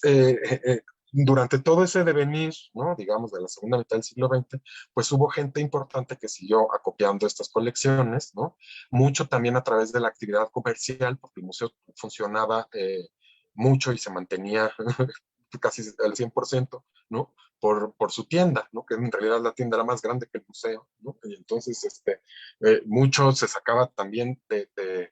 durante todo ese devenir, ¿no? Digamos, de la segunda mitad del siglo XX, pues hubo gente importante que siguió acopiando estas colecciones, ¿no? Mucho también a través de la actividad comercial, porque el museo funcionaba mucho y se mantenía casi al 100%, ¿no? Por su tienda, ¿no? Que en realidad la tienda era más grande que el museo, ¿no? Y entonces, mucho se sacaba también de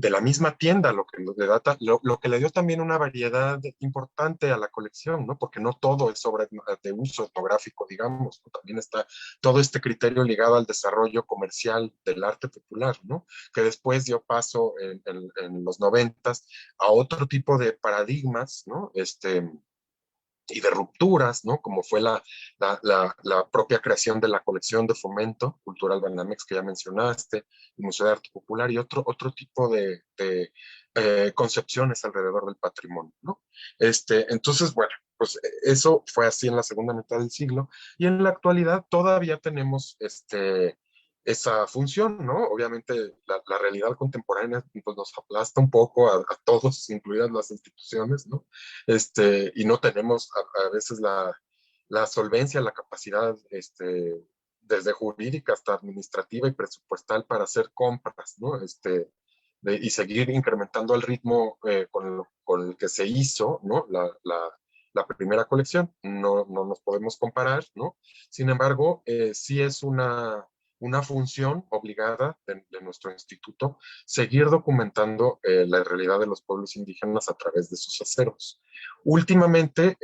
la misma tienda, lo que le dio también una variedad importante a la colección, ¿no? Porque no todo es obra de uso etnográfico, digamos, ¿no? También está todo este criterio ligado al desarrollo comercial del arte popular, ¿no? Que después dio paso en los 90 a otro tipo de paradigmas, ¿no? Y de rupturas, ¿no? Como fue la propia creación de la colección de fomento cultural Banamex que ya mencionaste, el Museo de Arte Popular y otro tipo de concepciones alrededor del patrimonio, ¿no? Entonces, bueno, pues eso fue así en la segunda mitad del siglo y en la actualidad todavía tenemos esa función, ¿no? Obviamente la realidad contemporánea pues, nos aplasta un poco a todos, incluidas las instituciones, ¿no? Y no tenemos a veces la solvencia, la capacidad, desde jurídica hasta administrativa y presupuestal para hacer compras, ¿no? Y seguir incrementando el ritmo con el que se hizo, ¿no? La primera colección. No nos podemos comparar, ¿no? Sin embargo, sí es una función obligada de nuestro instituto seguir documentando la realidad de los pueblos indígenas a través de sus acervos. Últimamente,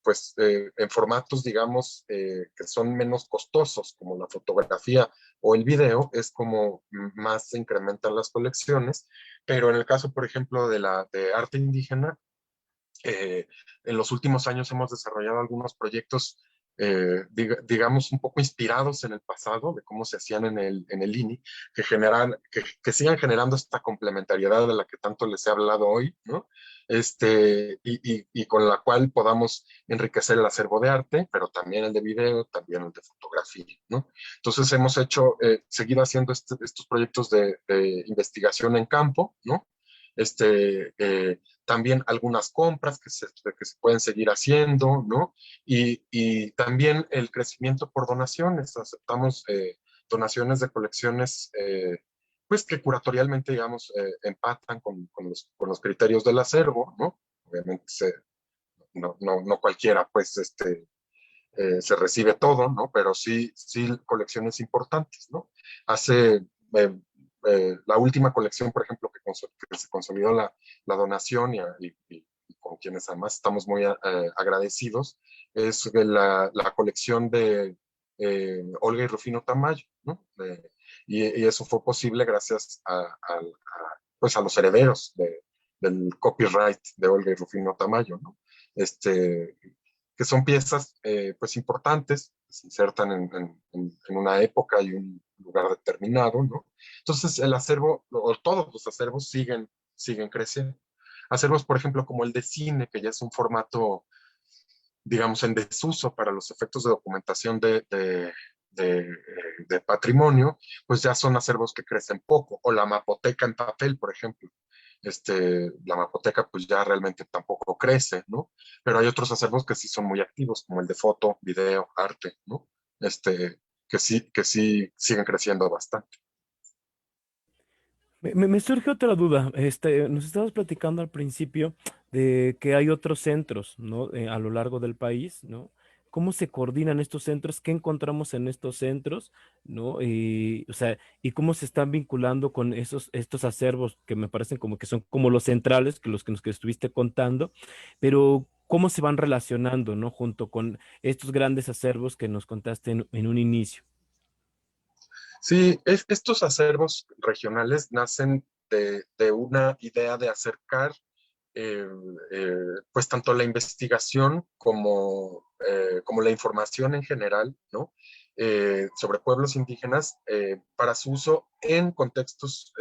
pues en formatos, digamos, que son menos costosos, como la fotografía o el video, es como más se incrementan las colecciones, pero en el caso, por ejemplo, de arte indígena, en los últimos años hemos desarrollado algunos proyectos, digamos, un poco inspirados en el pasado, de cómo se hacían en el INI, que sigan generando esta complementariedad de la que tanto les he hablado hoy, ¿no? Y con la cual podamos enriquecer el acervo de arte, pero también el de video, también el de fotografía, ¿no? Entonces hemos seguido haciendo estos proyectos de investigación en campo, ¿no? También algunas compras que se pueden seguir haciendo, ¿no? Y también el crecimiento por donaciones. Aceptamos donaciones de colecciones, pues que curatorialmente, digamos, empatan con los criterios del acervo, ¿no? Obviamente no cualquiera, pues, se recibe todo, ¿no? Pero sí colecciones importantes, ¿no? Hace la última colección, por ejemplo, que se consolidó la donación y con quienes además estamos muy agradecidos, es de la colección de Olga y Rufino Tamayo, ¿no? Y eso fue posible gracias pues a los herederos del copyright de Olga y Rufino Tamayo, ¿no? Que son piezas pues importantes, que se insertan en una época y un lugar determinado, ¿no? Entonces el acervo, o todos los acervos siguen siguen creciendo. Acervos, por ejemplo, como el de cine, que ya es un formato, digamos, en desuso para los efectos de documentación de patrimonio, pues ya son acervos que crecen poco. O la mapoteca en papel, por ejemplo. La mapoteca pues ya realmente tampoco crece, ¿no? Pero hay otros acervos que sí son muy activos, como el de foto, video, arte, ¿no? Que sí siguen creciendo bastante. Me surge otra duda. Nos estabas platicando al principio de que hay otros centros, ¿no? A lo largo del país, ¿no? ¿Cómo se coordinan estos centros? ¿Qué encontramos en estos centros, ¿no? Y, o sea, y cómo se están vinculando con estos acervos que me parecen como que son como los centrales, que los que nos que estuviste contando, pero cómo se van relacionando, ¿no? Junto con estos grandes acervos que nos contaste en un inicio. Sí, estos acervos regionales nacen de una idea de acercar eh, eh, pues tanto la investigación como la información en general, ¿no? Sobre pueblos indígenas para su uso en contextos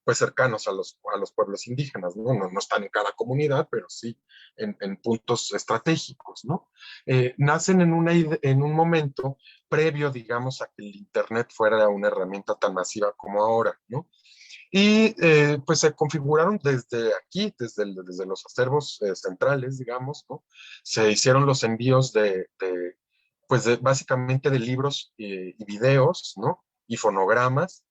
pues cercanos a los pueblos indígenas, ¿no? No están en cada comunidad, pero sí en puntos estratégicos, ¿no? Nacen en un momento previo, digamos, a que el Internet fuera una herramienta tan masiva como ahora, ¿no? Y pues se configuraron desde aquí, desde los acervos centrales, digamos, ¿no? Se hicieron los envíos pues básicamente de libros y videos, ¿no? Y fonogramas.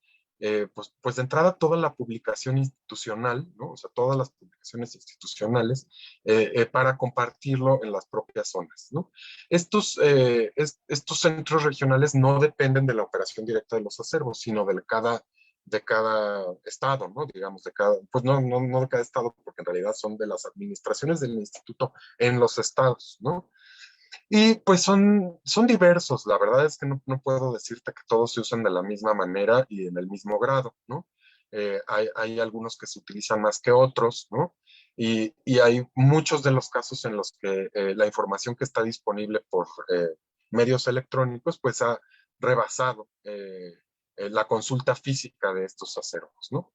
Pues de entrada toda la publicación institucional, ¿no? O sea, todas las publicaciones institucionales para compartirlo en las propias zonas, ¿no? Estos centros regionales no dependen de la operación directa de los acervos, sino de cada estado, ¿no? Digamos, pues no de cada estado, porque en realidad son de las administraciones del instituto en los estados, ¿no? Y pues son diversos, la verdad es que no puedo decirte que todos se usan de la misma manera y en el mismo grado, ¿no? Hay algunos que se utilizan más que otros, ¿no? Y hay muchos de los casos en los que la información que está disponible por medios electrónicos, pues ha rebasado la consulta física de estos acervos, ¿no?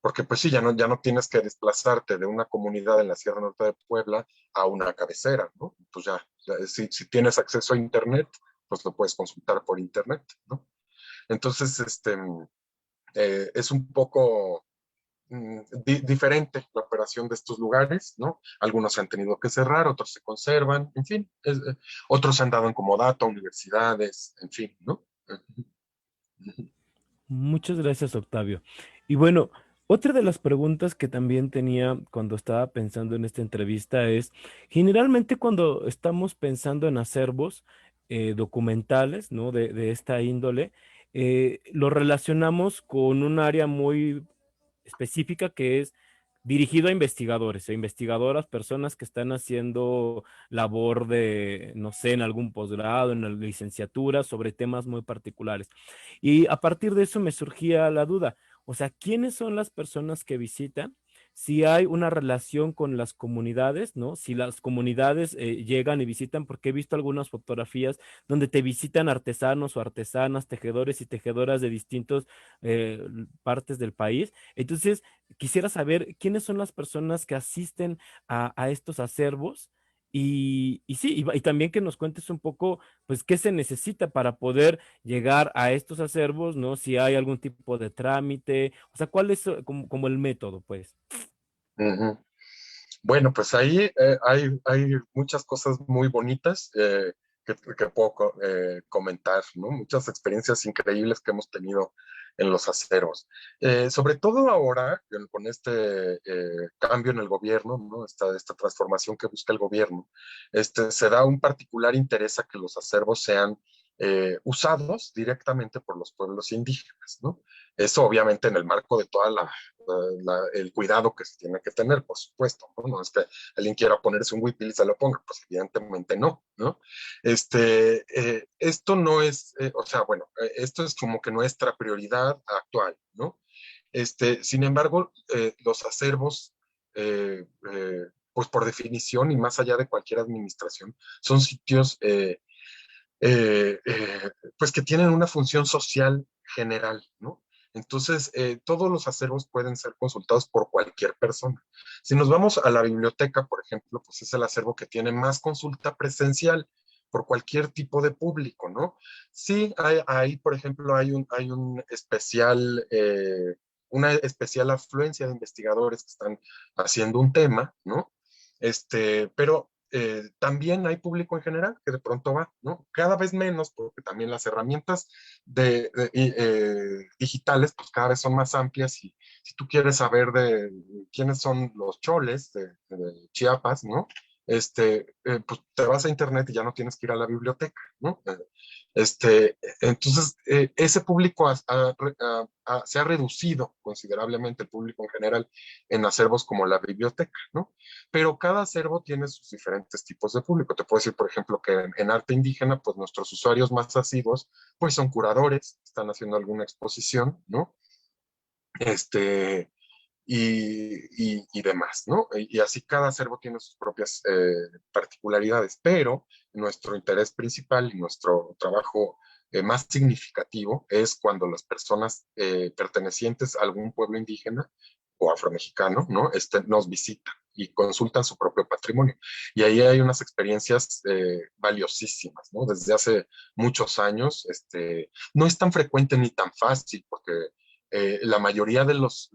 Porque pues sí, ya no tienes que desplazarte de una comunidad en la Sierra Norte de Puebla a una cabecera, ¿no? Pues si tienes acceso a Internet, pues lo puedes consultar por Internet, ¿no? Entonces, es un poco diferente la operación de estos lugares, ¿no? Algunos se han tenido que cerrar, otros se conservan, en fin, otros se han dado en comodato a universidades, en fin, ¿no? Muchas gracias, Octavio. Y bueno, otra de las preguntas que también tenía cuando estaba pensando en esta entrevista es, generalmente cuando estamos pensando en acervos documentales, ¿no? De esta índole, lo relacionamos con un área muy específica que es dirigido a investigadores e investigadoras, personas que están haciendo labor de, no sé, en algún posgrado, en la licenciatura, sobre temas muy particulares. Y a partir de eso me surgía la duda, o sea, ¿quiénes son las personas que visitan? Si hay una relación con las comunidades, ¿no? Si las comunidades llegan y visitan, porque he visto algunas fotografías donde te visitan artesanos o artesanas, tejedores y tejedoras de distintas partes del país. Entonces, quisiera saber quiénes son las personas que asisten a estos acervos y sí, y también que nos cuentes un poco, pues, qué se necesita para poder llegar a estos acervos, ¿no? Si hay algún tipo de trámite, o sea, ¿cuál es como el método, pues? Ujú. Bueno, pues ahí hay muchas cosas muy bonitas que puedo comentar, ¿no? Muchas experiencias increíbles que hemos tenido en los aceros. Sobre todo ahora, con este cambio en el gobierno, ¿no? Esta transformación que busca el gobierno, se da un particular interés a que los acervos sean usados directamente por los pueblos indígenas, ¿no? Eso obviamente en el marco de toda el cuidado que se tiene que tener, por supuesto, ¿no? No es que alguien quiera ponerse un huipil y se lo ponga, pues evidentemente no, ¿no? Esto no es, o sea, bueno, esto es como que nuestra prioridad actual, ¿no? Sin embargo, los acervos, pues por definición y más allá de cualquier administración, son sitios pues que tienen una función social general, ¿no? Entonces, todos los acervos pueden ser consultados por cualquier persona. Si nos vamos a la biblioteca, por ejemplo, pues es el acervo que tiene más consulta presencial por cualquier tipo de público, ¿no? Sí, hay por ejemplo, hay un especial, una especial afluencia de investigadores que están haciendo un tema, ¿no? Pero también hay público en general que de pronto va, ¿no? Cada vez menos, porque también las herramientas digitales, pues cada vez son más amplias y si tú quieres saber de quiénes son los choles de Chiapas, ¿no? Pues te vas a internet y ya no tienes que ir a la biblioteca, ¿no? Entonces, ese público se ha reducido considerablemente, el público en general, en acervos como la biblioteca, ¿no? Pero cada acervo tiene sus diferentes tipos de público. Te puedo decir, por ejemplo, que en arte indígena, pues nuestros usuarios más asiduos, pues son curadores, están haciendo alguna exposición, ¿no? Este, y demás, ¿no? Y así cada acervo tiene sus propias particularidades, pero nuestro interés principal y nuestro trabajo más significativo es cuando las personas pertenecientes a algún pueblo indígena o afromexicano, ¿no? Nos visitan y consultan su propio patrimonio. Y ahí hay unas experiencias valiosísimas, ¿no? Desde hace muchos años, no es tan frecuente ni tan fácil, porque la mayoría de los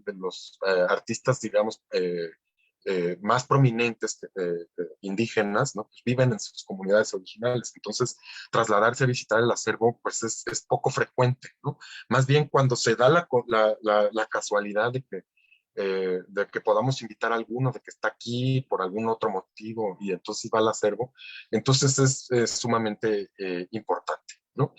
artistas, digamos, más prominentes indígenas, ¿no? Pues viven en sus comunidades originales. Entonces, trasladarse a visitar el acervo, pues es poco frecuente, ¿no? Más bien cuando se da la casualidad de que podamos invitar a alguno, de que está aquí por algún otro motivo y entonces va al acervo, entonces es sumamente importante, ¿no?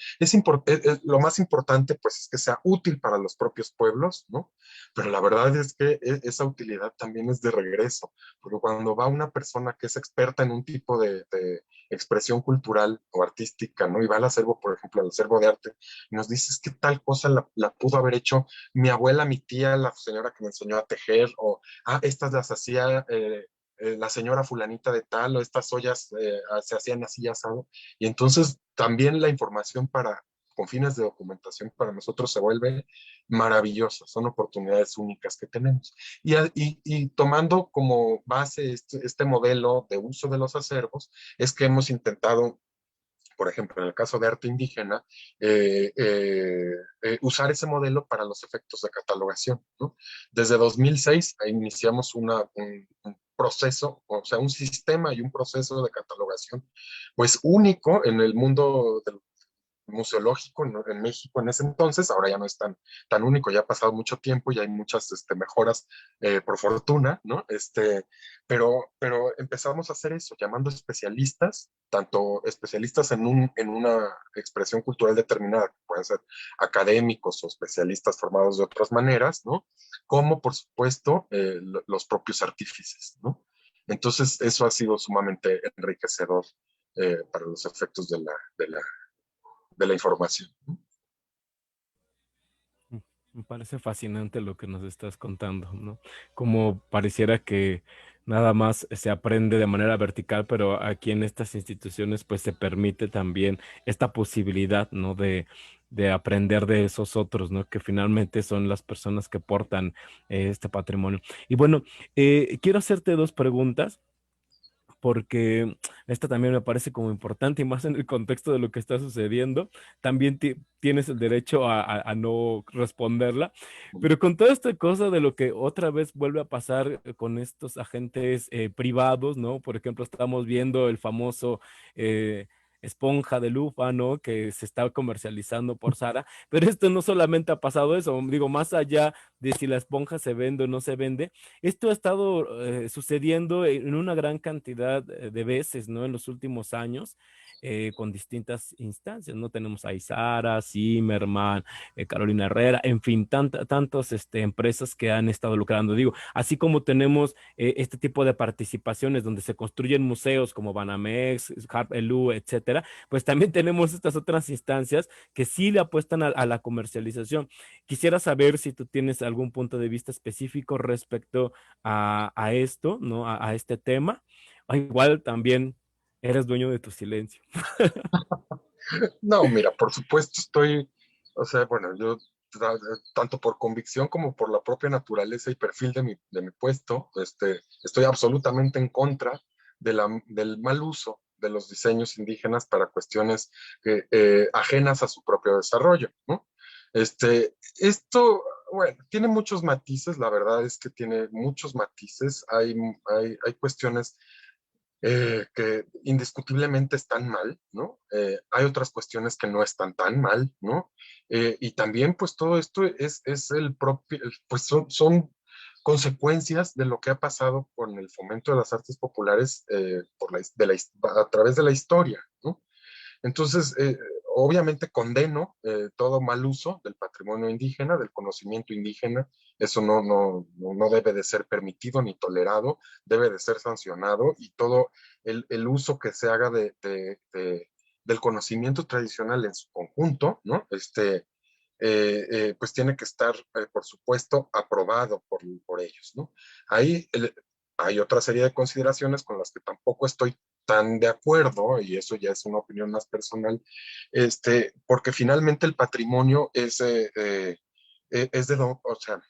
Lo más importante, pues, es que sea útil para los propios pueblos, ¿no? Pero la verdad es que esa utilidad también es de regreso, porque cuando va una persona que es experta en un tipo de expresión cultural o artística, ¿no? Y va al acervo, por ejemplo, al acervo de arte, y nos dices que tal cosa la pudo haber hecho mi abuela, mi tía, la señora que me enseñó a tejer, o, estas las hacía la señora fulanita de tal, o estas ollas se hacían así asado. Y entonces también la información con fines de documentación para nosotros se vuelve maravillosa, son oportunidades únicas que tenemos. Y tomando como base este modelo de uso de los acervos, es que hemos intentado, por ejemplo, en el caso de arte indígena, usar ese modelo para los efectos de catalogación, ¿no? Desde 2006 iniciamos un proceso, o sea, un sistema y un proceso de catalogación, pues único en el mundo del museológico en México en ese entonces, ahora ya no es tan único, ya ha pasado mucho tiempo y hay muchas mejoras por fortuna, ¿no? Pero empezamos a hacer eso, llamando especialistas, tanto especialistas en una expresión cultural determinada, que pueden ser académicos o especialistas formados de otras maneras, ¿no? Como, por supuesto, los propios artífices, ¿no? Entonces, eso ha sido sumamente enriquecedor para los efectos de la información. Me parece fascinante lo que nos estás contando, ¿no? Como pareciera que nada más se aprende de manera vertical, pero aquí en estas instituciones pues se permite también esta posibilidad, ¿no? De aprender de esos otros, ¿no? Que finalmente son las personas que portan este patrimonio. Y bueno, quiero hacerte dos preguntas porque esta también me parece como importante y más en el contexto de lo que está sucediendo, también tienes el derecho a no responderla, pero con toda esta cosa de lo que otra vez vuelve a pasar con estos agentes privados, ¿no? Por ejemplo, estamos viendo el famoso esponja de lufa, ¿no? Que se está comercializando por Sara, pero esto no solamente ha pasado eso, digo, más allá de si la esponja se vende o no se vende, esto ha estado sucediendo en una gran cantidad de veces, ¿no? En los últimos años, con distintas instancias, ¿no? Tenemos a Isara, Zimmerman, Carolina Herrera, en fin, tantas empresas que han estado lucrando. Digo, así como tenemos este tipo de participaciones donde se construyen museos como Banamex, Harp Elú, etcétera, pues también tenemos estas otras instancias que sí le apuestan a la comercialización. Quisiera saber si tú tienes algún punto de vista específico respecto a esto, ¿no? A este tema. O igual también eres dueño de tu silencio. No, mira, por supuesto o sea, bueno, yo tanto por convicción como por la propia naturaleza y perfil de mi puesto, estoy absolutamente en contra del mal uso de los diseños indígenas para cuestiones ajenas a su propio desarrollo, ¿no? Esto, bueno, tiene muchos matices, la verdad es que tiene muchos matices, hay cuestiones que indiscutiblemente están mal, ¿no? Hay otras cuestiones que no están tan mal, ¿no? Y también, pues todo esto es el propio, pues son consecuencias de lo que ha pasado con el fomento de las artes populares a través de la historia, ¿no? Entonces, obviamente condeno todo mal uso del patrimonio indígena, del conocimiento indígena. Eso no debe de ser permitido ni tolerado, debe de ser sancionado y todo el uso que se haga del conocimiento tradicional en su conjunto, ¿no? Pues tiene que estar, por supuesto, aprobado por ellos, ¿no? Ahí hay otra serie de consideraciones con las que tampoco estoy tan de acuerdo, y eso ya es una opinión más personal, porque finalmente el patrimonio es o sea,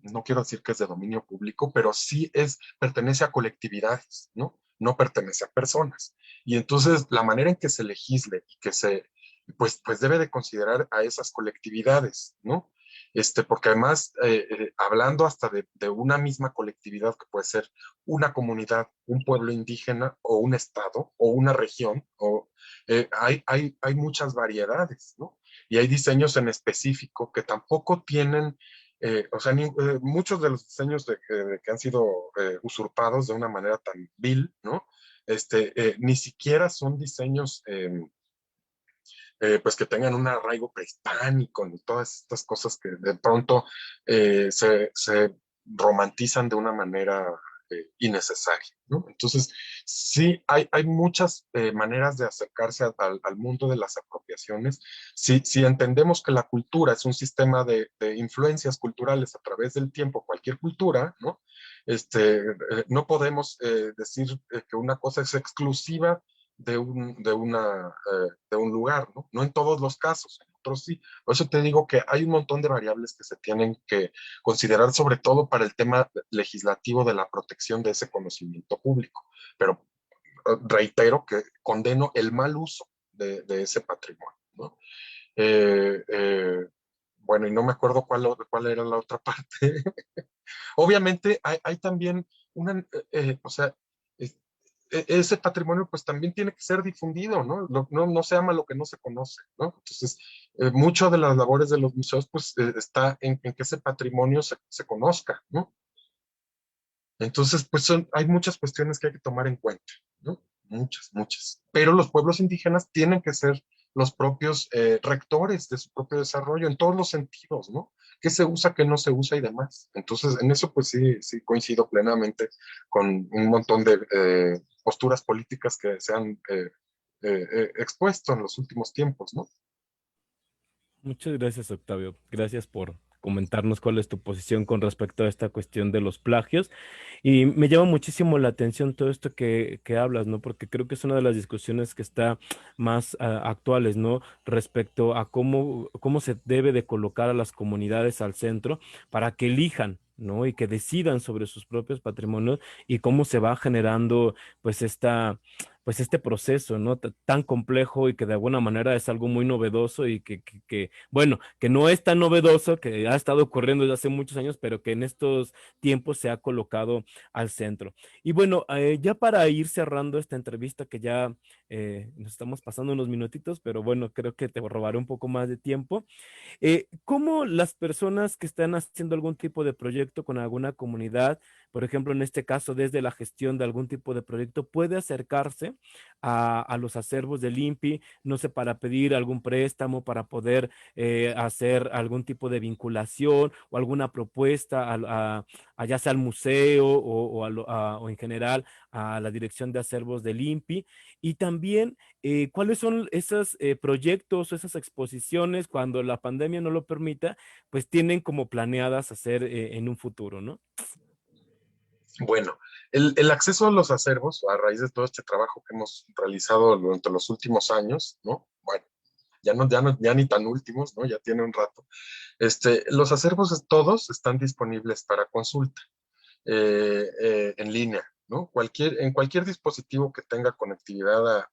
no quiero decir que es de dominio público, pero sí pertenece a colectividades, ¿no? No pertenece a personas. Y entonces la manera en que se legisle y pues debe de considerar a esas colectividades, ¿no? Porque además, hablando hasta de una misma colectividad que puede ser una comunidad, un pueblo indígena o un estado o una región, hay muchas variedades, ¿no? Y hay diseños en específico que tampoco tienen, o sea, muchos de los diseños que han sido usurpados de una manera tan vil, ¿no? Ni siquiera son diseños pues que tengan un arraigo prehispánico y todas estas cosas que de pronto se romantizan de una manera innecesaria, ¿no? Entonces, sí, hay muchas maneras de acercarse al mundo de las apropiaciones. Si entendemos que la cultura es un sistema de influencias culturales a través del tiempo, cualquier cultura, ¿no? No podemos decir que una cosa es exclusiva de un lugar, ¿no? No en todos los casos, en otros sí. Por eso te digo que hay un montón de variables que se tienen que considerar, sobre todo para el tema legislativo de la protección de ese conocimiento público. Pero reitero que condeno el mal uso de ese patrimonio, ¿no? Eh, eh, bueno, y no me acuerdo cuál era la otra parte. Obviamente hay también o sea, ese patrimonio pues también tiene que ser difundido, ¿no? No se ama lo que no se conoce, ¿no? Entonces, mucho de las labores de los museos pues está en que ese patrimonio se conozca, ¿no? Entonces, pues hay muchas cuestiones que hay que tomar en cuenta, ¿no? Muchas, muchas. Pero los pueblos indígenas tienen que ser los propios rectores de su propio desarrollo en todos los sentidos, ¿no? ¿Qué se usa, qué no se usa y demás? Entonces, en eso pues sí coincido plenamente con un montón de posturas políticas que se han expuesto en los últimos tiempos, ¿no? Muchas gracias, Octavio. Gracias por comentarnos cuál es tu posición con respecto a esta cuestión de los plagios. Y me llama muchísimo la atención todo esto que hablas, ¿no? Porque creo que es una de las discusiones que está más actuales, ¿no? Respecto a cómo se debe de colocar a las comunidades al centro para que elijan, ¿no? Y que decidan sobre sus propios patrimonios y cómo se va generando, pues, pues este proceso, ¿no? Tan complejo y que de alguna manera es algo muy novedoso y bueno, que no es tan novedoso, que ha estado ocurriendo desde hace muchos años, pero que en estos tiempos se ha colocado al centro. Y bueno, ya para ir cerrando esta entrevista, que ya nos estamos pasando unos minutitos, pero bueno, creo que te robaré un poco más de tiempo. ¿Cómo las personas que están haciendo algún tipo de proyecto con alguna comunidad, por ejemplo, en este caso, desde la gestión de algún tipo de proyecto, puede acercarse a los acervos del INPI, no sé, para pedir algún préstamo, para poder hacer algún tipo de vinculación o alguna propuesta ya sea al museo o en general a la dirección de acervos del INPI? Y también, ¿cuáles son esos proyectos o esas exposiciones cuando la pandemia no lo permita, pues tienen como planeadas hacer en un futuro, ¿no? Bueno, el acceso a los acervos, a raíz de todo este trabajo que hemos realizado durante los últimos años, ¿no? Bueno, ya ni tan últimos, ¿no? Ya tiene un rato. Los acervos todos están disponibles para consulta en línea, ¿no? En cualquier dispositivo que tenga conectividad a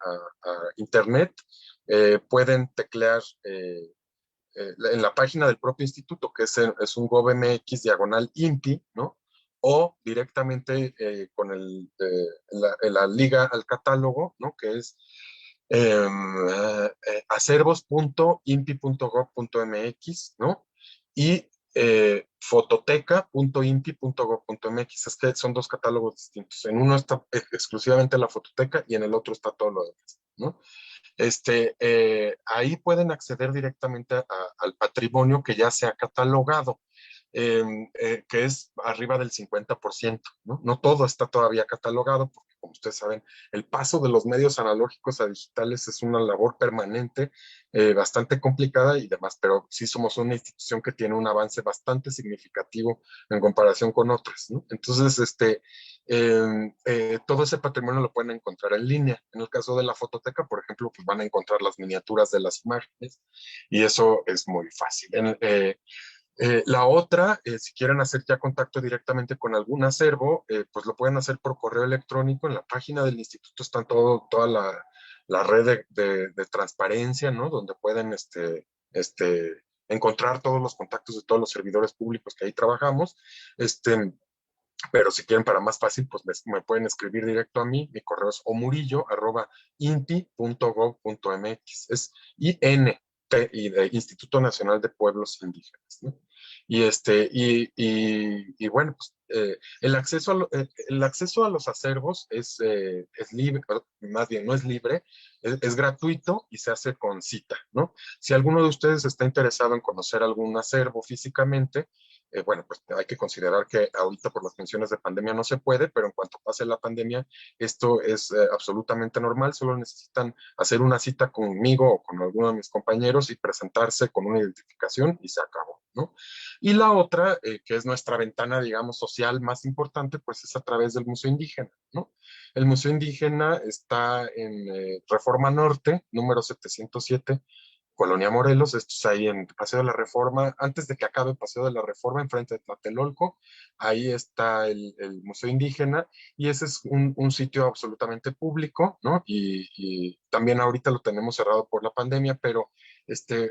Internet, pueden teclear en la página del propio instituto, que es un GovMX diagonal INPI, ¿no? O directamente con la liga al catálogo, ¿no? Que es acervos.inpi.gov.mx, ¿no? Y fototeca.inpi.gov.mx. Es que son dos catálogos distintos. En uno está exclusivamente la fototeca y en el otro está todo lo demás, ¿no? Ahí pueden acceder directamente al patrimonio que ya se ha catalogado, eh, que es arriba del 50%, ¿no? No todo está todavía catalogado, porque como ustedes saben, el paso de los medios analógicos a digitales es una labor permanente, bastante complicada y demás, pero sí somos una institución que tiene un avance bastante significativo en comparación con otras, ¿no? Entonces, todo ese patrimonio lo pueden encontrar en línea. En el caso de la fototeca, por ejemplo, pues van a encontrar las miniaturas de las imágenes y eso es muy fácil. La otra, si quieren hacer ya contacto directamente con algún acervo, pues lo pueden hacer por correo electrónico. En la página del instituto está toda la red de transparencia, ¿no? Donde pueden encontrar todos los contactos de todos los servidores públicos que ahí trabajamos. Pero si quieren para más fácil, pues me pueden escribir directo a mí. Mi correo es omurillo@inti.gov.mx. Es INP y de Instituto Nacional de Pueblos Indígenas, ¿no? Y bueno, pues el acceso a los acervos es libre, más bien no es libre, es gratuito y se hace con cita, ¿no? Si alguno de ustedes está interesado en conocer algún acervo físicamente, bueno, pues hay que considerar que ahorita por las tensiones de pandemia no se puede, pero en cuanto pase la pandemia, esto es absolutamente normal. Solo necesitan hacer una cita conmigo o con alguno de mis compañeros y presentarse con una identificación y se acabó, ¿no? Y la otra, que es nuestra ventana, digamos, social más importante, pues es a través del Museo Indígena, ¿no? El Museo Indígena está en Reforma Norte, número 707, Colonia Morelos. Esto es ahí en Paseo de la Reforma, antes de que acabe Paseo de la Reforma, enfrente de Tlatelolco. Ahí está el Museo Indígena y ese es un sitio absolutamente público, ¿no? Y también ahorita lo tenemos cerrado por la pandemia, pero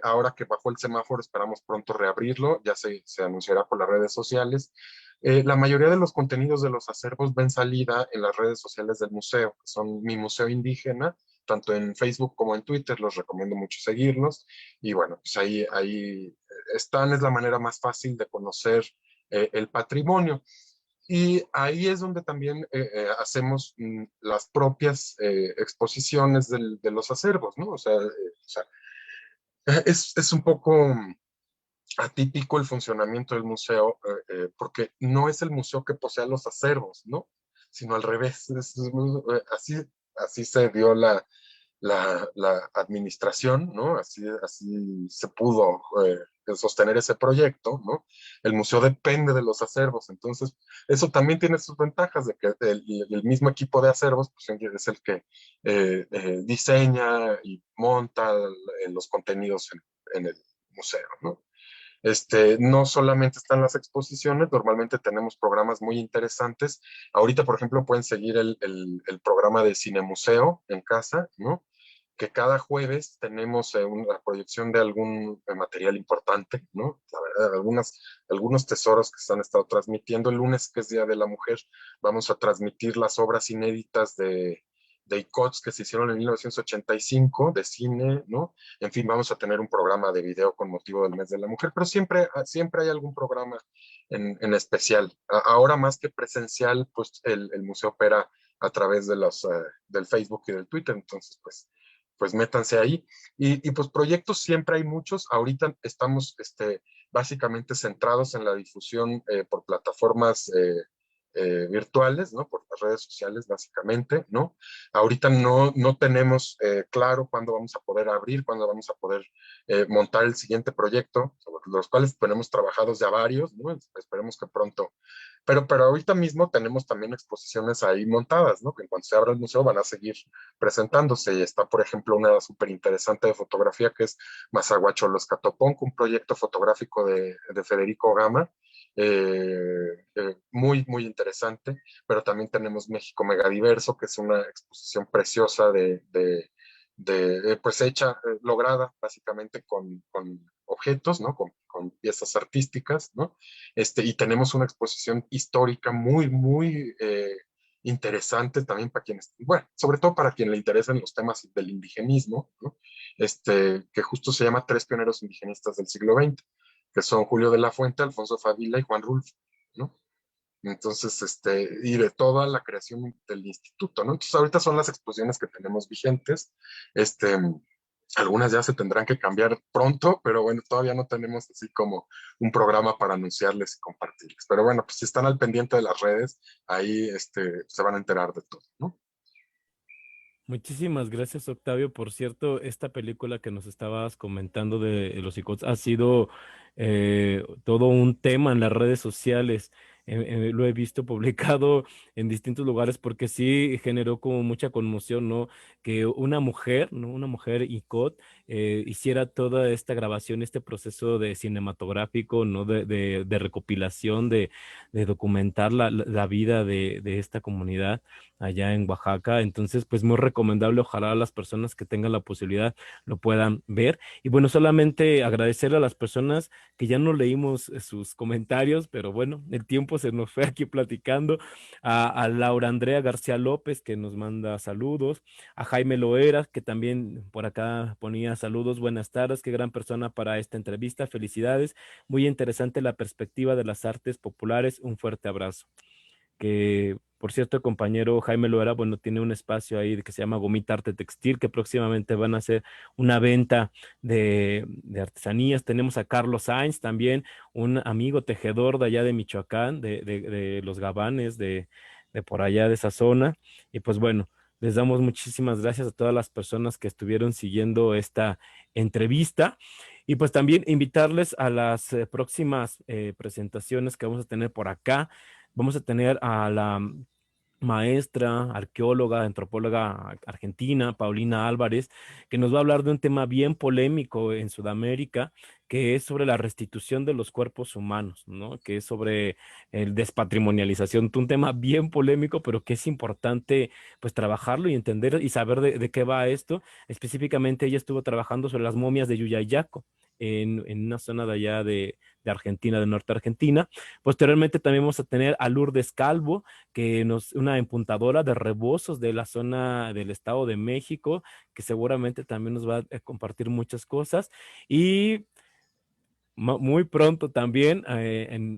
ahora que bajó el semáforo, esperamos pronto reabrirlo, ya se anunciará por las redes sociales. La mayoría de los contenidos de los acervos ven salida en las redes sociales del museo, que son Mi Museo Indígena, tanto en Facebook como en Twitter. Los recomiendo mucho seguirlos. Y bueno, pues ahí están, es la manera más fácil de conocer el patrimonio. Y ahí es donde también hacemos las propias exposiciones de los acervos, ¿no? O sea, es un poco atípico el funcionamiento del museo, porque no es el museo que posea los acervos, ¿no? Sino al revés. Así se dio la administración, ¿no? Así se pudo sostener ese proyecto, ¿no? El museo depende de los acervos, entonces eso también tiene sus ventajas, de que el mismo equipo de acervos pues, es el que diseña y monta los contenidos en el museo, ¿no? No solamente están las exposiciones, normalmente tenemos programas muy interesantes. Ahorita, por ejemplo, pueden seguir el programa de Cine Museo en casa, ¿no? Que cada jueves tenemos una proyección de algún material importante, ¿no? La verdad, algunos tesoros que se han estado transmitiendo. El lunes, que es Día de la Mujer, vamos a transmitir las obras inéditas de ICOTS que se hicieron en 1985 de cine, ¿no? En fin, vamos a tener un programa de video con motivo del mes de la mujer, pero siempre hay algún programa en especial. Ahora más que presencial, pues el museo opera a través del Facebook y del Twitter, entonces pues métanse ahí. Y pues proyectos siempre hay muchos. Ahorita estamos básicamente centrados en la difusión por plataformas virtuales, ¿no? Por las redes sociales, básicamente, ¿no? Ahorita no tenemos claro cuándo vamos a poder abrir, cuándo vamos a poder montar el siguiente proyecto, sobre los cuales tenemos trabajados ya varios, ¿no? Esperemos que pero ahorita mismo tenemos también exposiciones ahí montadas, ¿no? Que en cuanto se abra el museo van a seguir presentándose. Y está, por ejemplo, una súper interesante de fotografía que es Mazahuacholo-Escatopunk, un proyecto fotográfico de Federico Gama, muy, muy interesante. Pero también tenemos México Megadiverso, que es una exposición preciosa pues hecha, lograda básicamente con objetos, ¿no? Con piezas artísticas, ¿no? Y tenemos una exposición histórica muy, muy interesante también para quienes, bueno, sobre todo para quien le interesan los temas del indigenismo, ¿no? Que justo se llama Tres pioneros indigenistas del siglo XX, que son Julio de la Fuente, Alfonso Fadila y Juan Rulfo, ¿no? Entonces, y de toda la creación del instituto, ¿no? Entonces, ahorita son las exposiciones que tenemos vigentes. Este, Algunas ya se tendrán que cambiar pronto, pero bueno, todavía no tenemos así como un programa para anunciarles y compartirles. Pero bueno, pues si están al pendiente de las redes, ahí se van a enterar de todo, ¿no? Muchísimas gracias, Octavio. Por cierto, esta película que nos estabas comentando de Los Icots ha sido todo un tema en las redes sociales. Lo he visto publicado en distintos lugares porque sí generó como mucha conmoción, ¿no? Que una mujer, ¿no? Una mujer ICOT hiciera toda esta grabación, este proceso de cinematográfico, ¿no? De recopilación, de documentar la vida de esta comunidad allá en Oaxaca. Entonces, pues muy recomendable. Ojalá las personas que tengan la posibilidad lo puedan ver. Y bueno, solamente agradecerle a las personas que ya no leímos sus comentarios, pero bueno, el tiempo se nos fue aquí platicando. A Laura Andrea García López, que nos manda saludos. A Jaime Loera, que también por acá ponía saludos. Buenas tardes, qué gran persona para esta entrevista. Felicidades. Muy interesante la perspectiva de las artes populares. Un fuerte abrazo. Que por cierto, el compañero Jaime Loera, bueno, tiene un espacio ahí que se llama Gomita Arte Textil, que próximamente van a hacer una venta de artesanías. Tenemos a Carlos Sainz también, un amigo tejedor de allá de Michoacán, de los Gabanes, de por allá de esa zona. Y pues bueno, les damos muchísimas gracias a todas las personas que estuvieron siguiendo esta entrevista. Y pues también invitarles a las próximas presentaciones que vamos a tener por acá. Vamos a tener a la maestra, arqueóloga, antropóloga argentina, Paulina Álvarez, que nos va a hablar de un tema bien polémico en Sudamérica, que es sobre la restitución de los cuerpos humanos, ¿no? Que es sobre el despatrimonialización, un tema bien polémico, pero que es importante pues trabajarlo y entender y saber de qué va esto. Específicamente ella estuvo trabajando sobre las momias de Yuyayaco. En una zona de allá de Argentina, de norte Argentina. Posteriormente también vamos a tener a Lourdes Calvo, una empuntadora de rebozos de la zona del Estado de México, que seguramente también nos va a compartir muchas cosas. Y muy pronto también,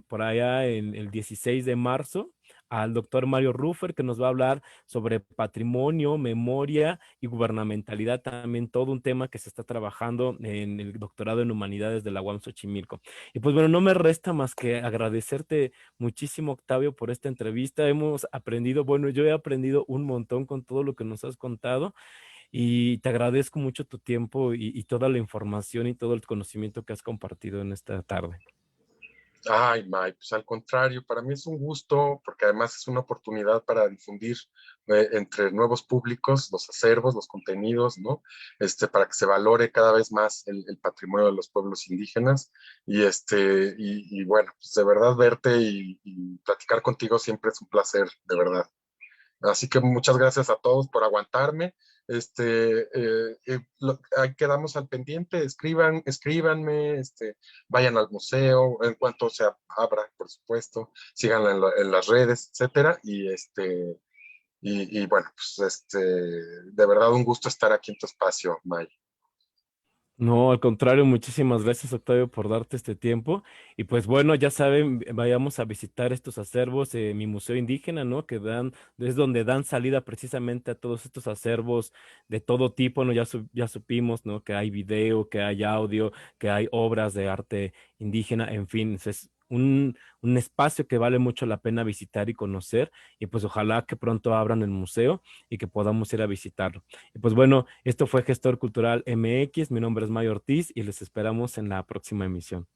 por allá en el 16 de marzo, al doctor Mario Ruffer, que nos va a hablar sobre patrimonio, memoria y gubernamentalidad, también todo un tema que se está trabajando en el doctorado en humanidades de la UAM Xochimilco. Y pues bueno, no me resta más que agradecerte muchísimo, Octavio, por esta entrevista. Hemos aprendido, bueno, yo he aprendido un montón con todo lo que nos has contado. Y te agradezco mucho tu tiempo y toda la información y todo el conocimiento que has compartido en esta tarde. Ay, Mike, pues al contrario, para mí es un gusto porque además es una oportunidad para difundir entre nuevos públicos los acervos, los contenidos, ¿no? Para que se valore cada vez más el patrimonio de los pueblos indígenas y bueno, pues de verdad verte y platicar contigo siempre es un placer, de verdad. Así que muchas gracias a todos por aguantarme. Ahí quedamos al pendiente, escríbanme, vayan al museo en cuanto se abra, por supuesto, síganla en las redes, etcétera. Y bueno, pues de verdad un gusto estar aquí en tu espacio, May. No, al contrario, muchísimas gracias, Octavio, por darte este tiempo. Y pues bueno, ya saben, vayamos a visitar estos acervos, mi museo indígena, ¿no? Es donde dan salida precisamente a todos estos acervos de todo tipo, ¿no? Ya supimos, ¿no? Que hay video, que hay audio, que hay obras de arte indígena, en fin, es un espacio que vale mucho la pena visitar y conocer. Y pues ojalá que pronto abran el museo y que podamos ir a visitarlo. Y pues bueno, esto fue Gestor Cultural MX. Mi nombre es Mayo Ortiz y les esperamos en la próxima emisión.